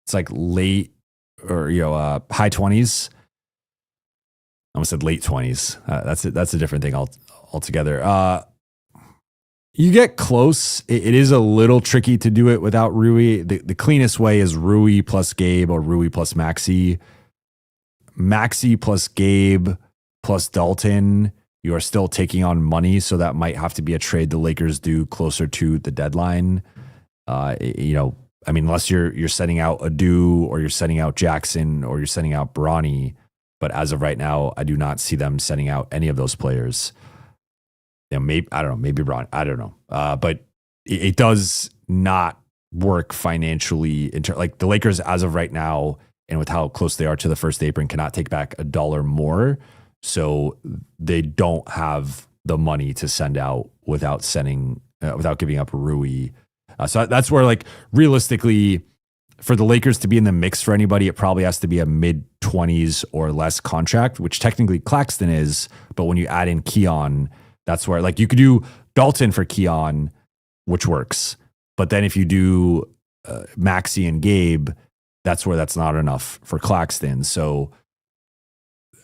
[SPEAKER 2] it's like late or high 20s. I almost said late 20s. That's a different thing altogether. You get close. It is a little tricky to do it without Rui. The cleanest way is Rui plus Gabe or Rui plus Maxey. Maxey plus Gabe plus Dalton. You are still taking on money, so that might have to be a trade the Lakers do closer to the deadline. Unless you're sending out Adu or you're sending out Jackson or you're sending out Bronny. But as of right now, I do not see them sending out any of those players. Maybe I don't know. Maybe Bron. I don't know. But it does not work financially. Like the Lakers, as of right now, and with how close they are to the first apron, cannot take back $1 more. So they don't have the money to send out without giving up Rui. So that's where, like, realistically, for the Lakers to be in the mix for anybody, it probably has to be a mid-20s or less contract, which technically Claxton is. But when you add in Keon, that's where, like, you could do Dalton for Keon, which works. But then if you do Maxey and Gabe, that's where that's not enough for Claxton. So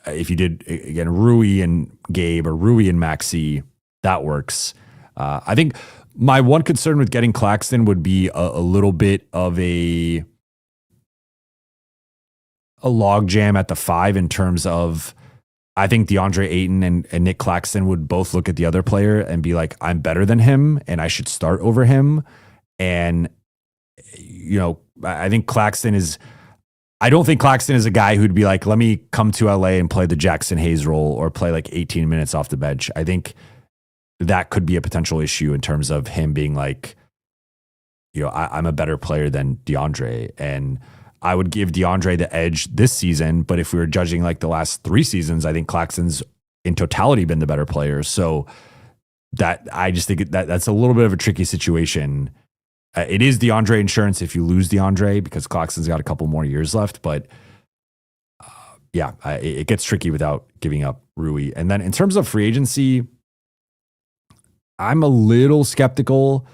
[SPEAKER 2] if you did, again, Rui and Gabe or Rui and Maxey, that works. I think my one concern with getting Claxton would be a little bit of a logjam at the 5 in terms of, I think DeAndre Ayton and Nick Claxton would both look at the other player and be like, I'm better than him and I should start over him. And, I think I don't think Claxton is a guy who'd be like, let me come to LA and play the Jackson Hayes role or play like 18 minutes off the bench. I think that could be a potential issue in terms of him being like, I'm a better player than DeAndre. And I would give DeAndre the edge this season. But if we were judging like the last 3 seasons, I think Claxton's in totality been the better player. So that I just think that's a little bit of a tricky situation. It is DeAndre insurance if you lose DeAndre because Claxton's got a couple more years left. But it gets tricky without giving up Rui. And then in terms of free agency, I'm a little skeptical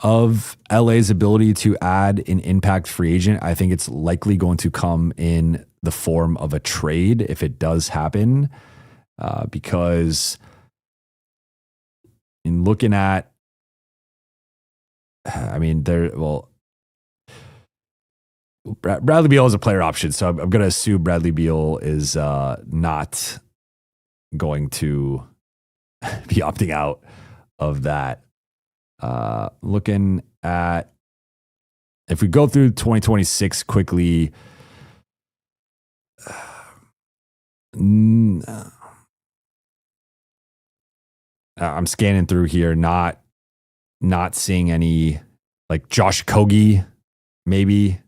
[SPEAKER 2] of LA's ability to add an impact free agent. I think it's likely going to come in the form of a trade if it does happen, because in looking at, Bradley Beal is a player option, so I'm going to assume Bradley Beal is not going to be opting out of that. Looking at, if we go through 2026 quickly, I'm scanning through here, not seeing any, like Josh Okogie, maybe.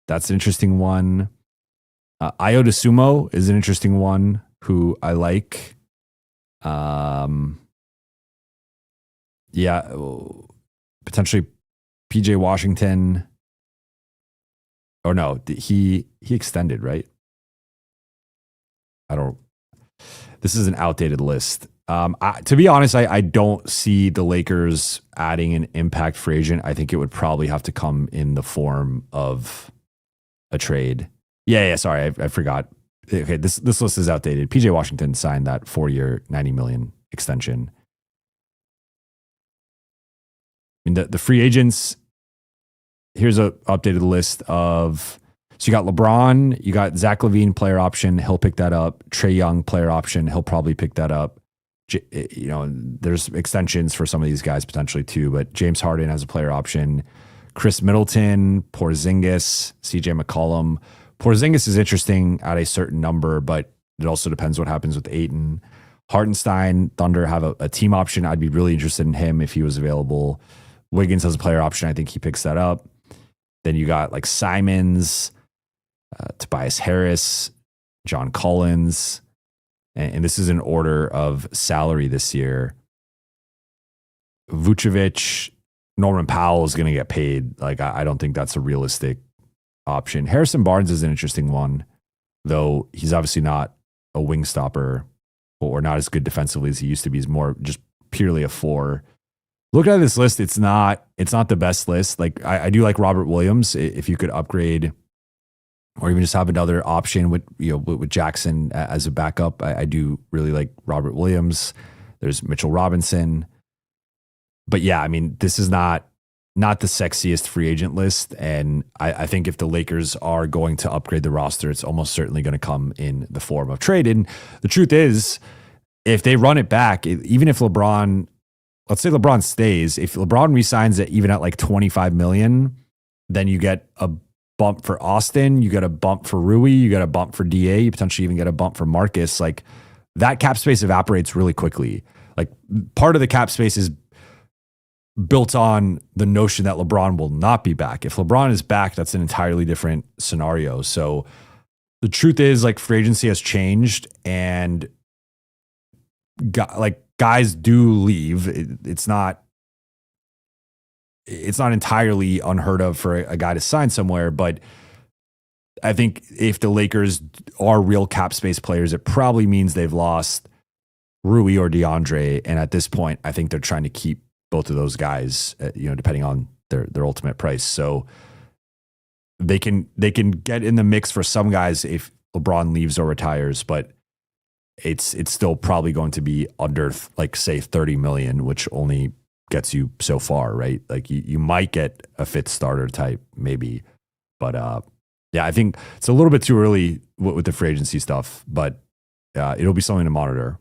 [SPEAKER 2] That's an interesting one. Ayo DeSumo is an interesting one who I like. Potentially PJ Washington. Oh no, he extended, right? This is an outdated list. To be honest, I don't see the Lakers adding an impact free agent. I think it would probably have to come in the form of a trade. Yeah. Sorry, I forgot. Okay, this list is outdated. PJ Washington signed that 4-year, $90 million extension. I mean, the free agents. Here's a updated list of. So you got LeBron, you got Zach LaVine player option. He'll pick that up. Trae Young player option. He'll probably pick that up. There's extensions for some of these guys potentially too, but James Harden has a player option. Chris Middleton, Porzingis, CJ McCollum. Porzingis is interesting at a certain number, but it also depends what happens with Ayton. Hartenstein, Thunder have a team option. I'd be really interested in him if he was available. Wiggins has a player option. I think he picks that up. Then you got like Simons, Tobias Harris, John Collins, and this is in order of salary this year. Vucevic, Norman Powell is going to get paid. Like, I don't think that's a realistic option. Harrison Barnes is an interesting one, though he's obviously not a wing stopper or not as good defensively as he used to be. He's more just purely a 4. Looking at this list, it's not the best list. Like, I do like Robert Williams. If you could upgrade or even just have another option with Jackson as a backup, I do really like Robert Williams. There's Mitchell Robinson. But yeah, I mean, this is not the sexiest free agent list. And I think if the Lakers are going to upgrade the roster, it's almost certainly going to come in the form of trade. And the truth is, if they run it back, even if LeBron, let's say LeBron stays, if LeBron resigns it even at like $25 million, then you get a bump for Austin, you get a bump for Rui, you get a bump for DA, you potentially even get a bump for Marcus. Like, that cap space evaporates really quickly. Like, part of the cap space is built on the notion that LeBron will not be back. If LeBron is back, that's an entirely different scenario. So the truth is, like, free agency has changed, and guys do leave. It's not entirely unheard of for a guy to sign somewhere, but I think if the Lakers are real cap space players, it probably means they've lost Rui or DeAndre. And at this point, I think they're trying to keep both of those guys, depending on their ultimate price. So they can get in the mix for some guys if LeBron leaves or retires, but it's still probably going to be under like, say, 30 million, which only gets you so far, right? Like, you might get a fifth starter type, maybe. But yeah, I think it's a little bit too early with the free agency stuff, but it'll be something to monitor.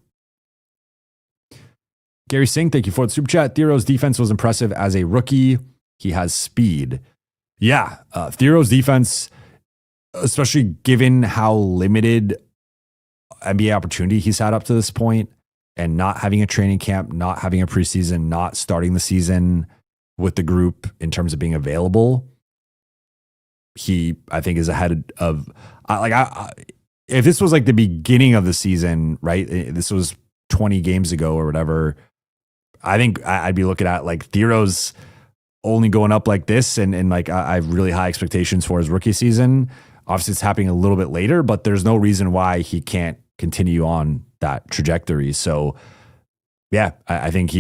[SPEAKER 2] Gary Singh, thank you for the super chat. Thero's defense was impressive as a rookie. He has speed. Yeah, Thero's defense, especially given how limited NBA opportunity he's had up to this point, and not having a training camp, not having a preseason, not starting the season with the group in terms of being available, he, I think, is ahead of if this was like the beginning of the season, right? This was 20 games ago or whatever. I think I'd be looking at like Thero's only going up like this, and like I have really high expectations for his rookie season. Obviously, it's happening a little bit later, but there's no reason why he can't continue on that trajectory. So yeah, I think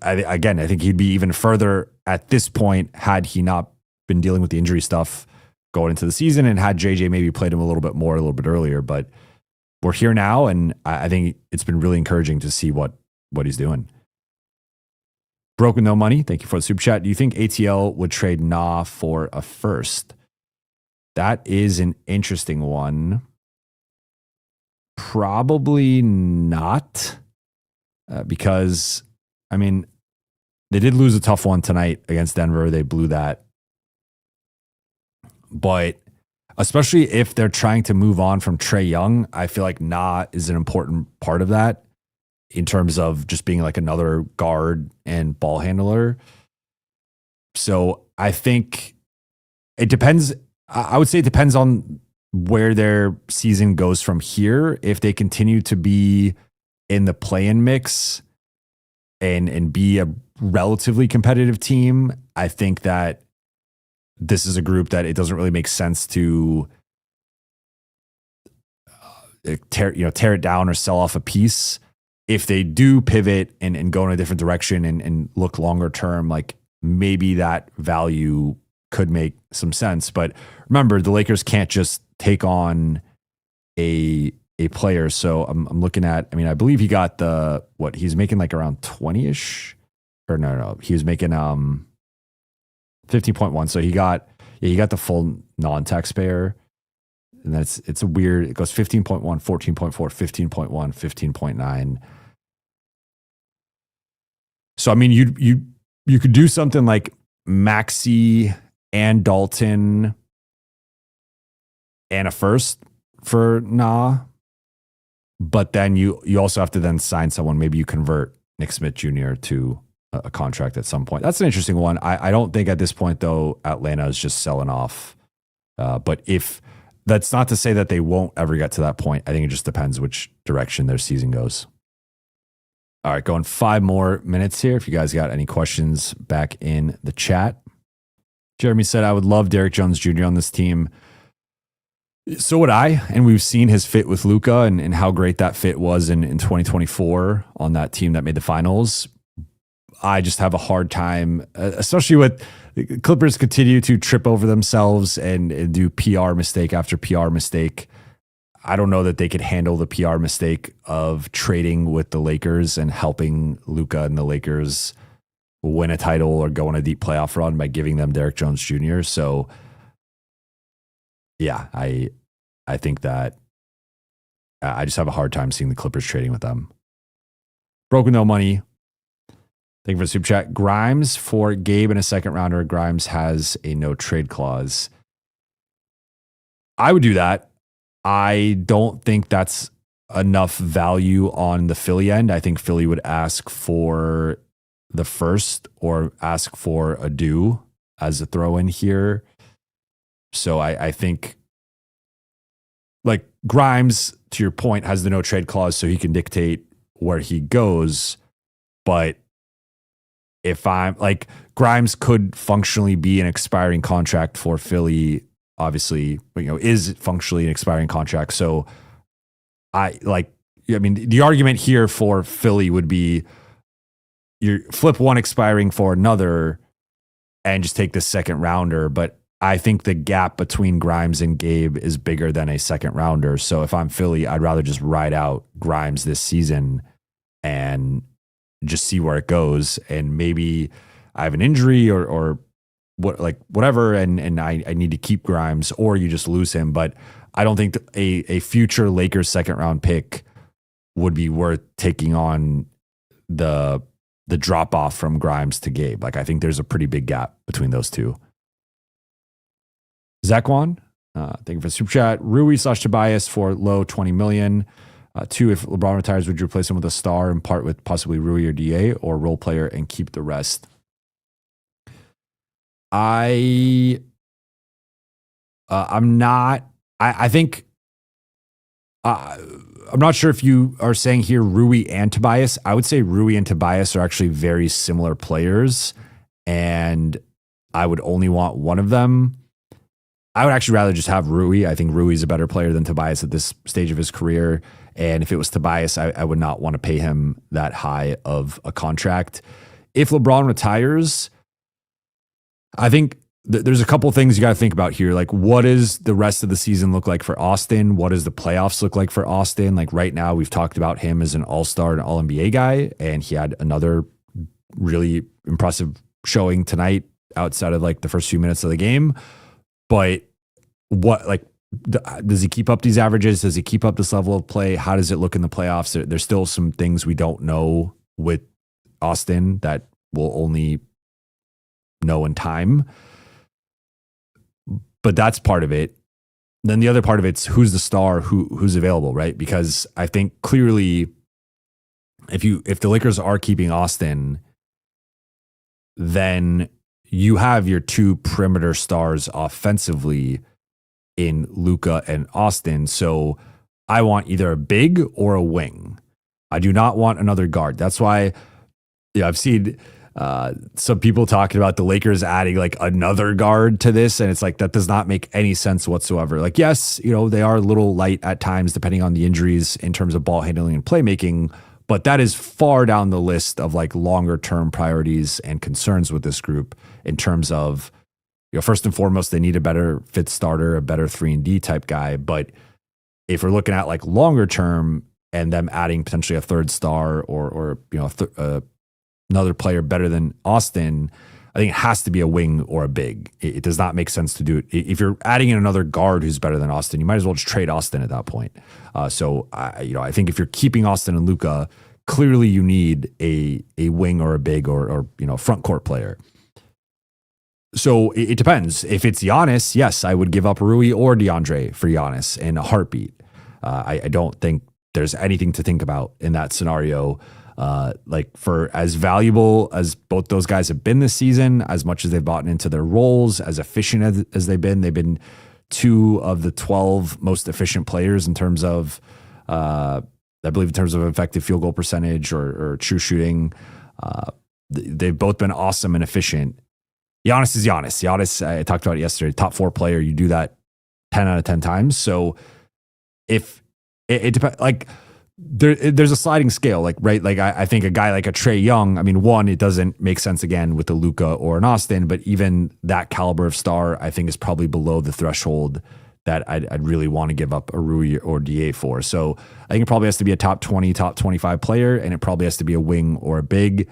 [SPEAKER 2] I think he'd be even further at this point had he not been dealing with the injury stuff going into the season, and had JJ maybe played him a little bit more a little bit earlier. But we're here now, and I think it's been really encouraging to see what he's doing. Broke with no money, thank you for the super chat. Do you think ATL would trade Nah for a first? That is an interesting one. Probably not, because, I mean, they did lose a tough one tonight against Denver. They blew that. But especially if they're trying to move on from Trae Young, I feel like Nah is an important part of that in terms of just being like another guard and ball handler. So I think it depends. I would say it depends on where their season goes from here. If they continue to be in the play-in mix and be a relatively competitive team, I think that this is a group that it doesn't really make sense to tear it down or sell off a piece. If they do pivot and go in a different direction and look longer term, like maybe that value could make some sense. But remember, the Lakers can't just take on a player. So I'm looking at, I believe he got he's making like around 20-ish, or no, he was making 15.1. So he got the full non-taxpayer. And it's a weird, it goes 15.1, 14.4, 15.1, 15.9. So, you could do something like Maxey and Dalton and a first for but then you also have to then sign someone. Maybe you convert Nick Smith Jr. to a contract at some point. That's an interesting one. I don't think at this point, though, Atlanta is just selling off. But if that's not to say that they won't ever get to that point. I think it just depends which direction their season goes. All right, going 5 more minutes here. If you guys got any questions back in the chat. Jeremy said, I would love Derrick Jones Jr. on this team. So would I. And we've seen his fit with Luka and how great that fit was in 2024 on that team that made the finals. I just have a hard time, especially with Clippers continue to trip over themselves and do PR mistake after PR mistake. I don't know that they could handle the PR mistake of trading with the Lakers and helping Luka and the Lakers win a title or go on a deep playoff run by giving them Derrick Jones Jr. So, yeah, I think that I just have a hard time seeing the Clippers trading with them. Broke with no money. Thank you for the super chat. Grimes for Gabe in a second rounder. Grimes has a no trade clause. I would do that. I don't think that's enough value on the Philly end. I think Philly would ask for the first or ask for a due as a throw in here. So I think like Grimes, to your point, has the no trade clause so he can dictate where he goes. But if I'm like, Grimes could functionally be an expiring contract for Philly, obviously, is functionally an expiring contract. So the argument here for Philly would be you flip one expiring for another and just take the second rounder. But I think the gap between Grimes and Gabe is bigger than a second rounder. So if I'm Philly, I'd rather just ride out Grimes this season and just see where it goes. And maybe I have an injury or whatever, and I need to keep Grimes, or you just lose him. But I don't think a future Lakers second round pick would be worth taking on the drop off from Grimes to Gabe. Like, I think there's a pretty big gap between those two. Zakwan, thank you for the super chat. Rui / Tobias for low 20 million. 2, if LeBron retires, would you replace him with a star and part with possibly Rui or DA, or role player and keep the rest? I'm not. I think I'm not sure if you are saying here Rui and Tobias. I would say Rui and Tobias are actually very similar players, and I would only want one of them. I would actually rather just have Rui. I think Rui is a better player than Tobias at this stage of his career. And if it was Tobias, I would not want to pay him that high of a contract. If LeBron retires, I think there's a couple things you got to think about here. Like, what does the rest of the season look like for Austin? What does the playoffs look like for Austin? Like right now, we've talked about him as an all-star and all-NBA guy, and he had another really impressive showing tonight outside of like the first few minutes of the game. But does he keep up these averages? Does he keep up this level of play? How does it look in the playoffs? There's still some things we don't know with Austin that we'll only know in time. But that's part of it. Then the other part of it's who's the star, who's available, right? Because I think clearly if the Lakers are keeping Austin, then you have your 2 perimeter stars offensively in Luka and Austin. So I want either a big or a wing. I do not want another guard. That's why I've seen some people talking about the Lakers adding like another guard to this, and it's like that does not make any sense whatsoever. Like, yes, they are a little light at times depending on the injuries in terms of ball handling and playmaking, but that is far down the list of like longer term priorities and concerns with this group in terms of, first and foremost, they need a better fit starter, a better 3-and-D type guy. But if we're looking at like longer term and them adding potentially a third star or another player better than Austin, I think it has to be a wing or a big. It does not make sense to do it. If you're adding in another guard who's better than Austin, you might as well just trade Austin at that point. So I think if you're keeping Austin and Luka, clearly you need a wing or a big or front court player. So it depends. If it's Giannis, yes, I would give up Rui or DeAndre for Giannis in a heartbeat. I don't think there's anything to think about in that scenario. Like for as valuable as both those guys have been this season, as much as they've bought into their roles, as efficient as they've been 2 of the 12 most efficient players in terms of, I believe in terms of effective field goal percentage or true shooting. They've both been awesome and efficient. Giannis is Giannis. Giannis, I talked about it yesterday, top 4 player. You do that 10 out of 10 times. So if it depends, like, there's a sliding scale, like, right? Like I think a guy like a Trae Young, I mean, one, it doesn't make sense again with the Luka or an Austin, but even that caliber of star, I think is probably below the threshold that I'd really want to give up a Rui or DA for. So I think it probably has to be a top 20, top 25 player, and it probably has to be a wing or a big.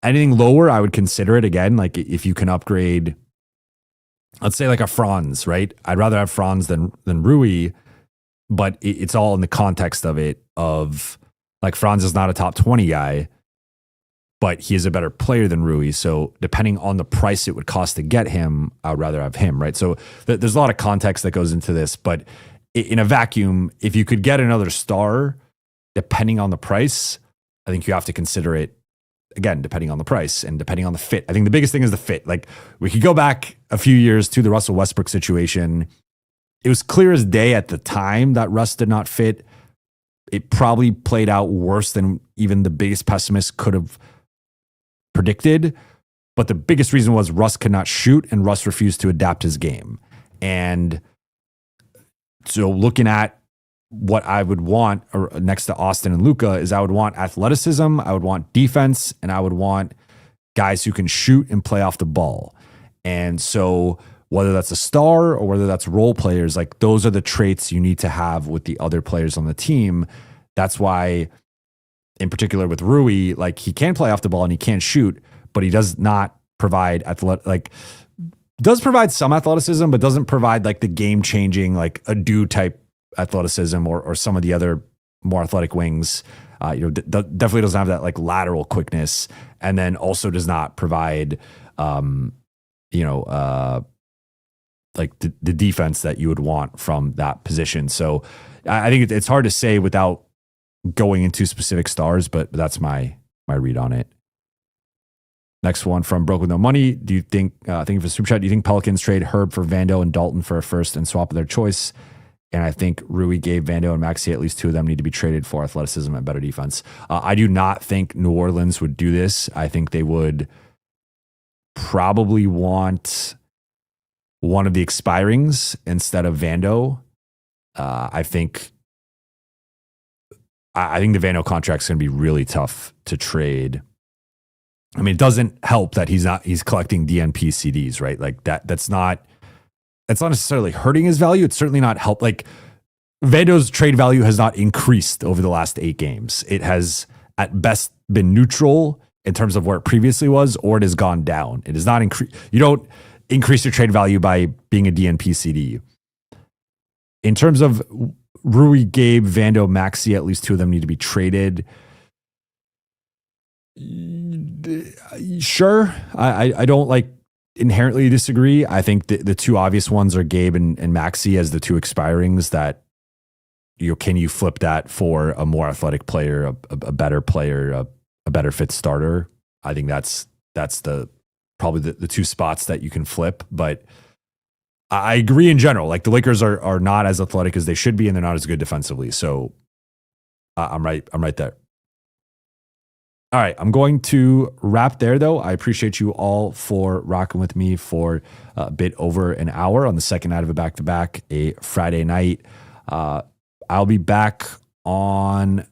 [SPEAKER 2] Anything lower, I would consider it again. Like if you can upgrade, let's say like a Franz, right? I'd rather have Franz than Rui. But it's all in the context of it, of like Franz is not a top 20 guy, but he is a better player than Rui. So depending on the price it would cost to get him, I would rather have him, right? So there's a lot of context that goes into this. But in a vacuum, if you could get another star, depending on the price, I think you have to consider it, again, depending on the price and depending on the fit. I think the biggest thing is the fit. Like we could go back a few years to the Russell Westbrook situation. It was clear as day at the time that Russ did not fit. It probably played out worse than even the biggest pessimist could have predicted. But the biggest reason was Russ could not shoot and Russ refused to adapt his game. And so looking at what I would want next to Austin and Luka is I would want athleticism, I would want defense, and I would want guys who can shoot and play off the ball. And so whether that's a star or whether that's role players, like those are the traits you need to have with the other players on the team. That's why, in particular with Rui, like he can play off the ball and he can shoot, but he does not provide does provide some athleticism, but doesn't provide like the game changing, like a type athleticism or some of the other more athletic wings. Definitely doesn't have that like lateral quickness, and then also does not provide, like the defense that you would want from that position. So I think it's hard to say without going into specific stars, but that's my read on it. Next one from Broke With No Money. Do you think, thank you for the super chat, do you think Pelicans trade Herb for Vando and Dalton for a first and swap their choice? And I think Rui, Gabe, Vando, and Maxey, at least 2 of them need to be traded for athleticism and better defense. I do not think New Orleans would do this. I think they would probably want one of the expirings instead of Vando. I think the Vando contract is going to be really tough to trade. I mean, it doesn't help that he's collecting DNP CDs, right? Like that's not necessarily hurting his value. It's certainly not help. Like Vando's trade value has not increased over the last 8 games. It has at best been neutral in terms of where it previously was, or it has gone down. It has not increased. You don't increase your trade value by being a DNP CD. In terms of Rui, Gabe, Vando, Maxey, at least 2 of them need to be traded. Sure. I don't like inherently disagree. I think the 2 obvious ones are Gabe and Maxey as the 2 expirings that, can you flip that for a more athletic player, a better player, a better fit starter? I think that's probably the 2 spots that you can flip. But I agree in general. Like the Lakers are not as athletic as they should be, and they're not as good defensively. So I'm right there. All right, I'm going to wrap there, though. I appreciate you all for rocking with me for a bit over an hour on the second night of a back-to-back, a Friday night. I'll be back on...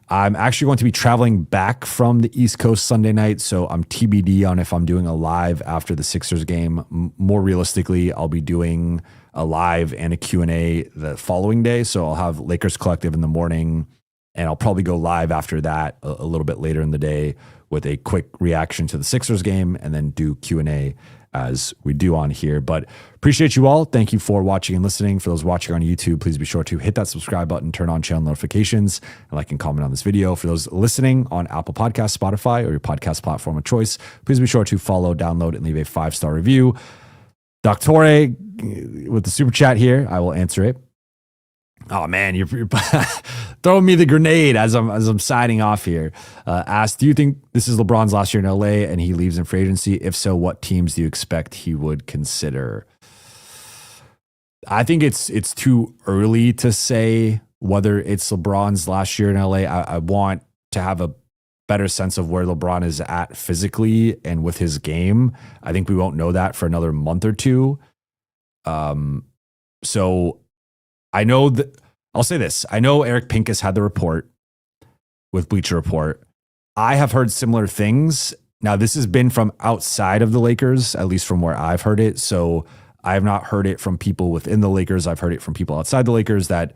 [SPEAKER 2] I'm actually going to be traveling back from the East Coast Sunday night, so I'm TBD on if I'm doing a live after the Sixers game. More realistically, I'll be doing a live and a Q&A the following day, so I'll have Lakers Collective in the morning, and I'll probably go live after that a little bit later in the day with a quick reaction to the Sixers game and then do Q&A as we do on here. But appreciate you all. Thank you for watching and listening. For those watching on YouTube, please be sure to hit that subscribe button, turn on channel notifications, and like and comment on this video. For those listening on Apple Podcasts, Spotify, or your podcast platform of choice, please be sure to follow, download, and leave a 5-star review. Doctore with the super chat here, I will answer it. Oh man, you're throwing me the grenade as I'm signing off here. Asked, do you think this is LeBron's last year in LA and he leaves in free agency? If so, what teams do you expect he would consider? I think it's too early to say whether it's LeBron's last year in LA. I want to have a better sense of where LeBron is at physically and with his game. I think we won't know that for another month or two. So I know that I'll say this. I know Eric Pincus had the report with Bleacher Report. I have heard similar things. Now, this has been from outside of the Lakers, at least from where I've heard it. So I have not heard it from people within the Lakers. I've heard it from people outside the Lakers that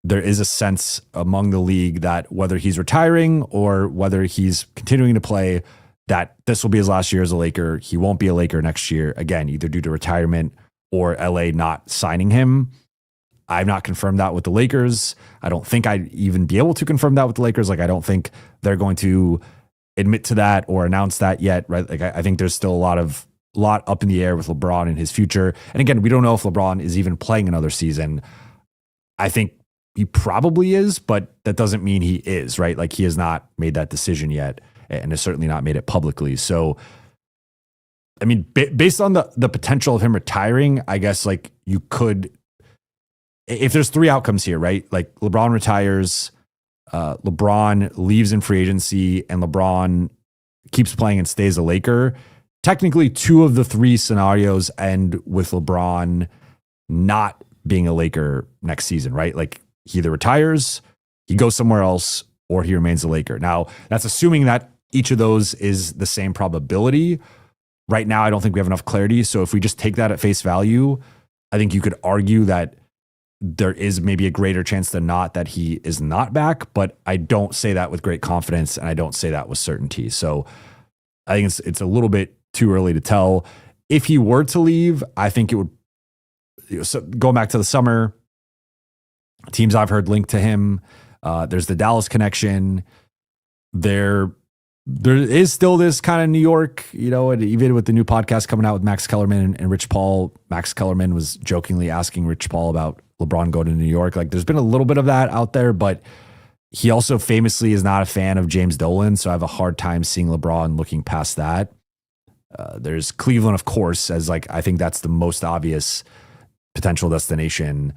[SPEAKER 2] there is a sense among the league that whether he's retiring or whether he's continuing to play, that this will be his last year as a Laker. He won't be a Laker next year, again, either due to retirement or LA not signing him. I've not confirmed that with the Lakers. I don't think I'd even be able to confirm that with the Lakers. Like, I don't think they're going to admit to that or announce that yet, right? Like, I think there's still a lot up in the air with LeBron and his future. And again, we don't know if LeBron is even playing another season. I think he probably is, but that doesn't mean he is, right? Like, he has not made that decision yet and has certainly not made it publicly. So, I mean, based on the potential of him retiring, I guess, like, you could... If there's three outcomes here, right? Like LeBron retires, LeBron leaves in free agency, and LeBron keeps playing and stays a Laker. Technically, two of the three scenarios end with LeBron not being a Laker next season, right? Like he either retires, he goes somewhere else, or he remains a Laker. Now, that's assuming that each of those is the same probability. Right now, I don't think we have enough clarity. So if we just take that at face value, I think you could argue that there is maybe a greater chance than not that he is not back, but I don't say that with great confidence and I don't say that with certainty. So I think it's a little bit too early to tell. If he were to leave, I think it would, so going back to the summer, teams I've heard linked to him, there's the Dallas connection. There is still this kind of New York, and even with the new podcast coming out with Max Kellerman and Rich Paul, Max Kellerman was jokingly asking Rich Paul about LeBron going to New York. Like there's been a little bit of that out there, but he also famously is not a fan of James Dolan. So I have a hard time seeing LeBron looking past that. There's Cleveland, of course, as like, I think that's the most obvious potential destination.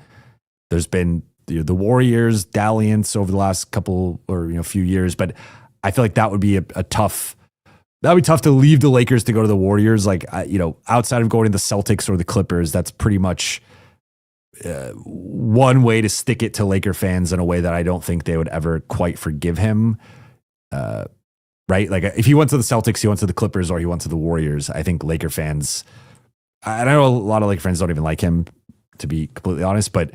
[SPEAKER 2] There's been the Warriors dalliance over the last couple or few years, but I feel like that would be a tough. That would be tough to leave the Lakers to go to the Warriors. Like outside of going to the Celtics or the Clippers, that's pretty much one way to stick it to Laker fans in a way that I don't think they would ever quite forgive him. Right? Like if he went to the Celtics, he went to the Clippers, or he went to the Warriors. I think Laker fans. I know a lot of Laker fans don't even like him, to be completely honest. But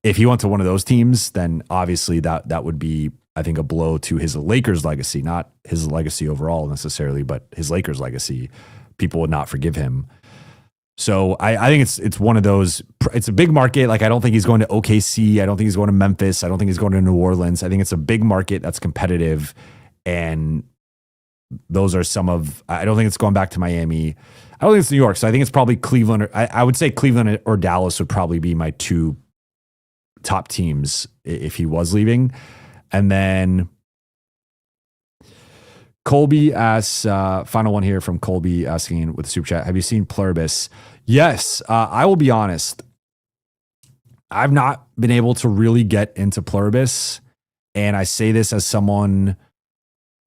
[SPEAKER 2] if he went to one of those teams, then obviously that would be, I think, a blow to his Lakers legacy, not his legacy overall necessarily, but his Lakers legacy. People would not forgive him. So I think it's one of those. It's a big market. Like I don't think he's going to OKC. I don't think he's going to Memphis. I don't think he's going to New Orleans. I think it's a big market that's competitive, and those are some of. I don't think it's going back to Miami. I don't think it's New York. So I think it's probably Cleveland. Or, I would say Cleveland or Dallas would probably be my two top teams if he was leaving. And then Colby asks, final one here from Colby asking with the super chat, have you seen Pluribus? Yes, I will be honest. I've not been able to really get into Pluribus. And I say this as someone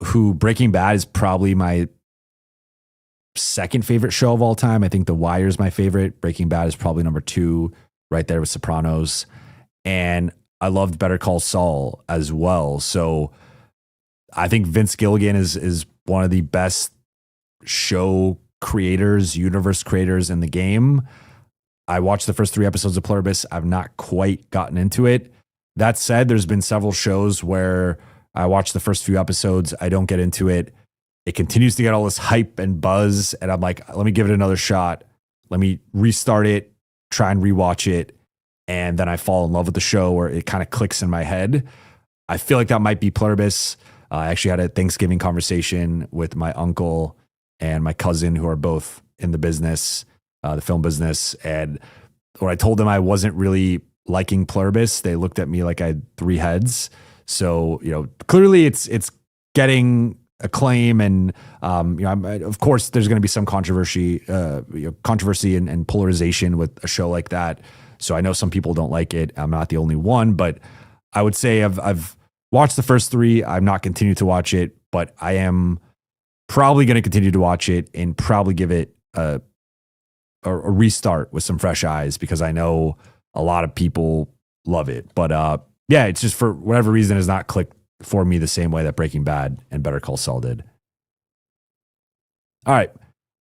[SPEAKER 2] who Breaking Bad is probably my second favorite show of all time. I think The Wire is my favorite. Breaking Bad is probably number 2, right there with Sopranos. And I loved Better Call Saul as well. So I think Vince Gilligan is one of the best show creators, universe creators in the game. I watched the first 3 episodes of Pluribus. I've not quite gotten into it. That said, there's been several shows where I watched the first few episodes. I don't get into it. It continues to get all this hype and buzz. And I'm like, let me give it another shot. Let me restart it, try and rewatch it. And then I fall in love with the show, where it kind of clicks in my head. I feel like that might be Pluribus. I actually had a Thanksgiving conversation with my uncle and my cousin, who are both in the business, the film business. And when I told them I wasn't really liking Pluribus, they looked at me like I had 3 heads. So, clearly it's getting acclaim, and of course there's going to be some controversy and polarization with a show like that. So I know some people don't like it. I'm not the only one, but I would say I've watched the first 3. I'm not continuing to watch it, but I am probably going to continue to watch it and probably give it a restart with some fresh eyes, because I know a lot of people love it. But yeah, it's just for whatever reason has not clicked for me the same way that Breaking Bad and Better Call Saul did. All right.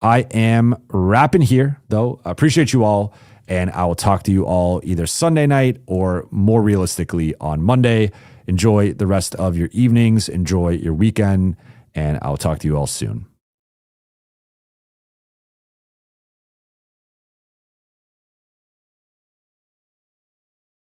[SPEAKER 2] I am wrapping here, though. I appreciate you all, and I will talk to you all either Sunday night or more realistically on Monday. Enjoy the rest of your evenings. Enjoy your weekend, and I'll talk to you all soon.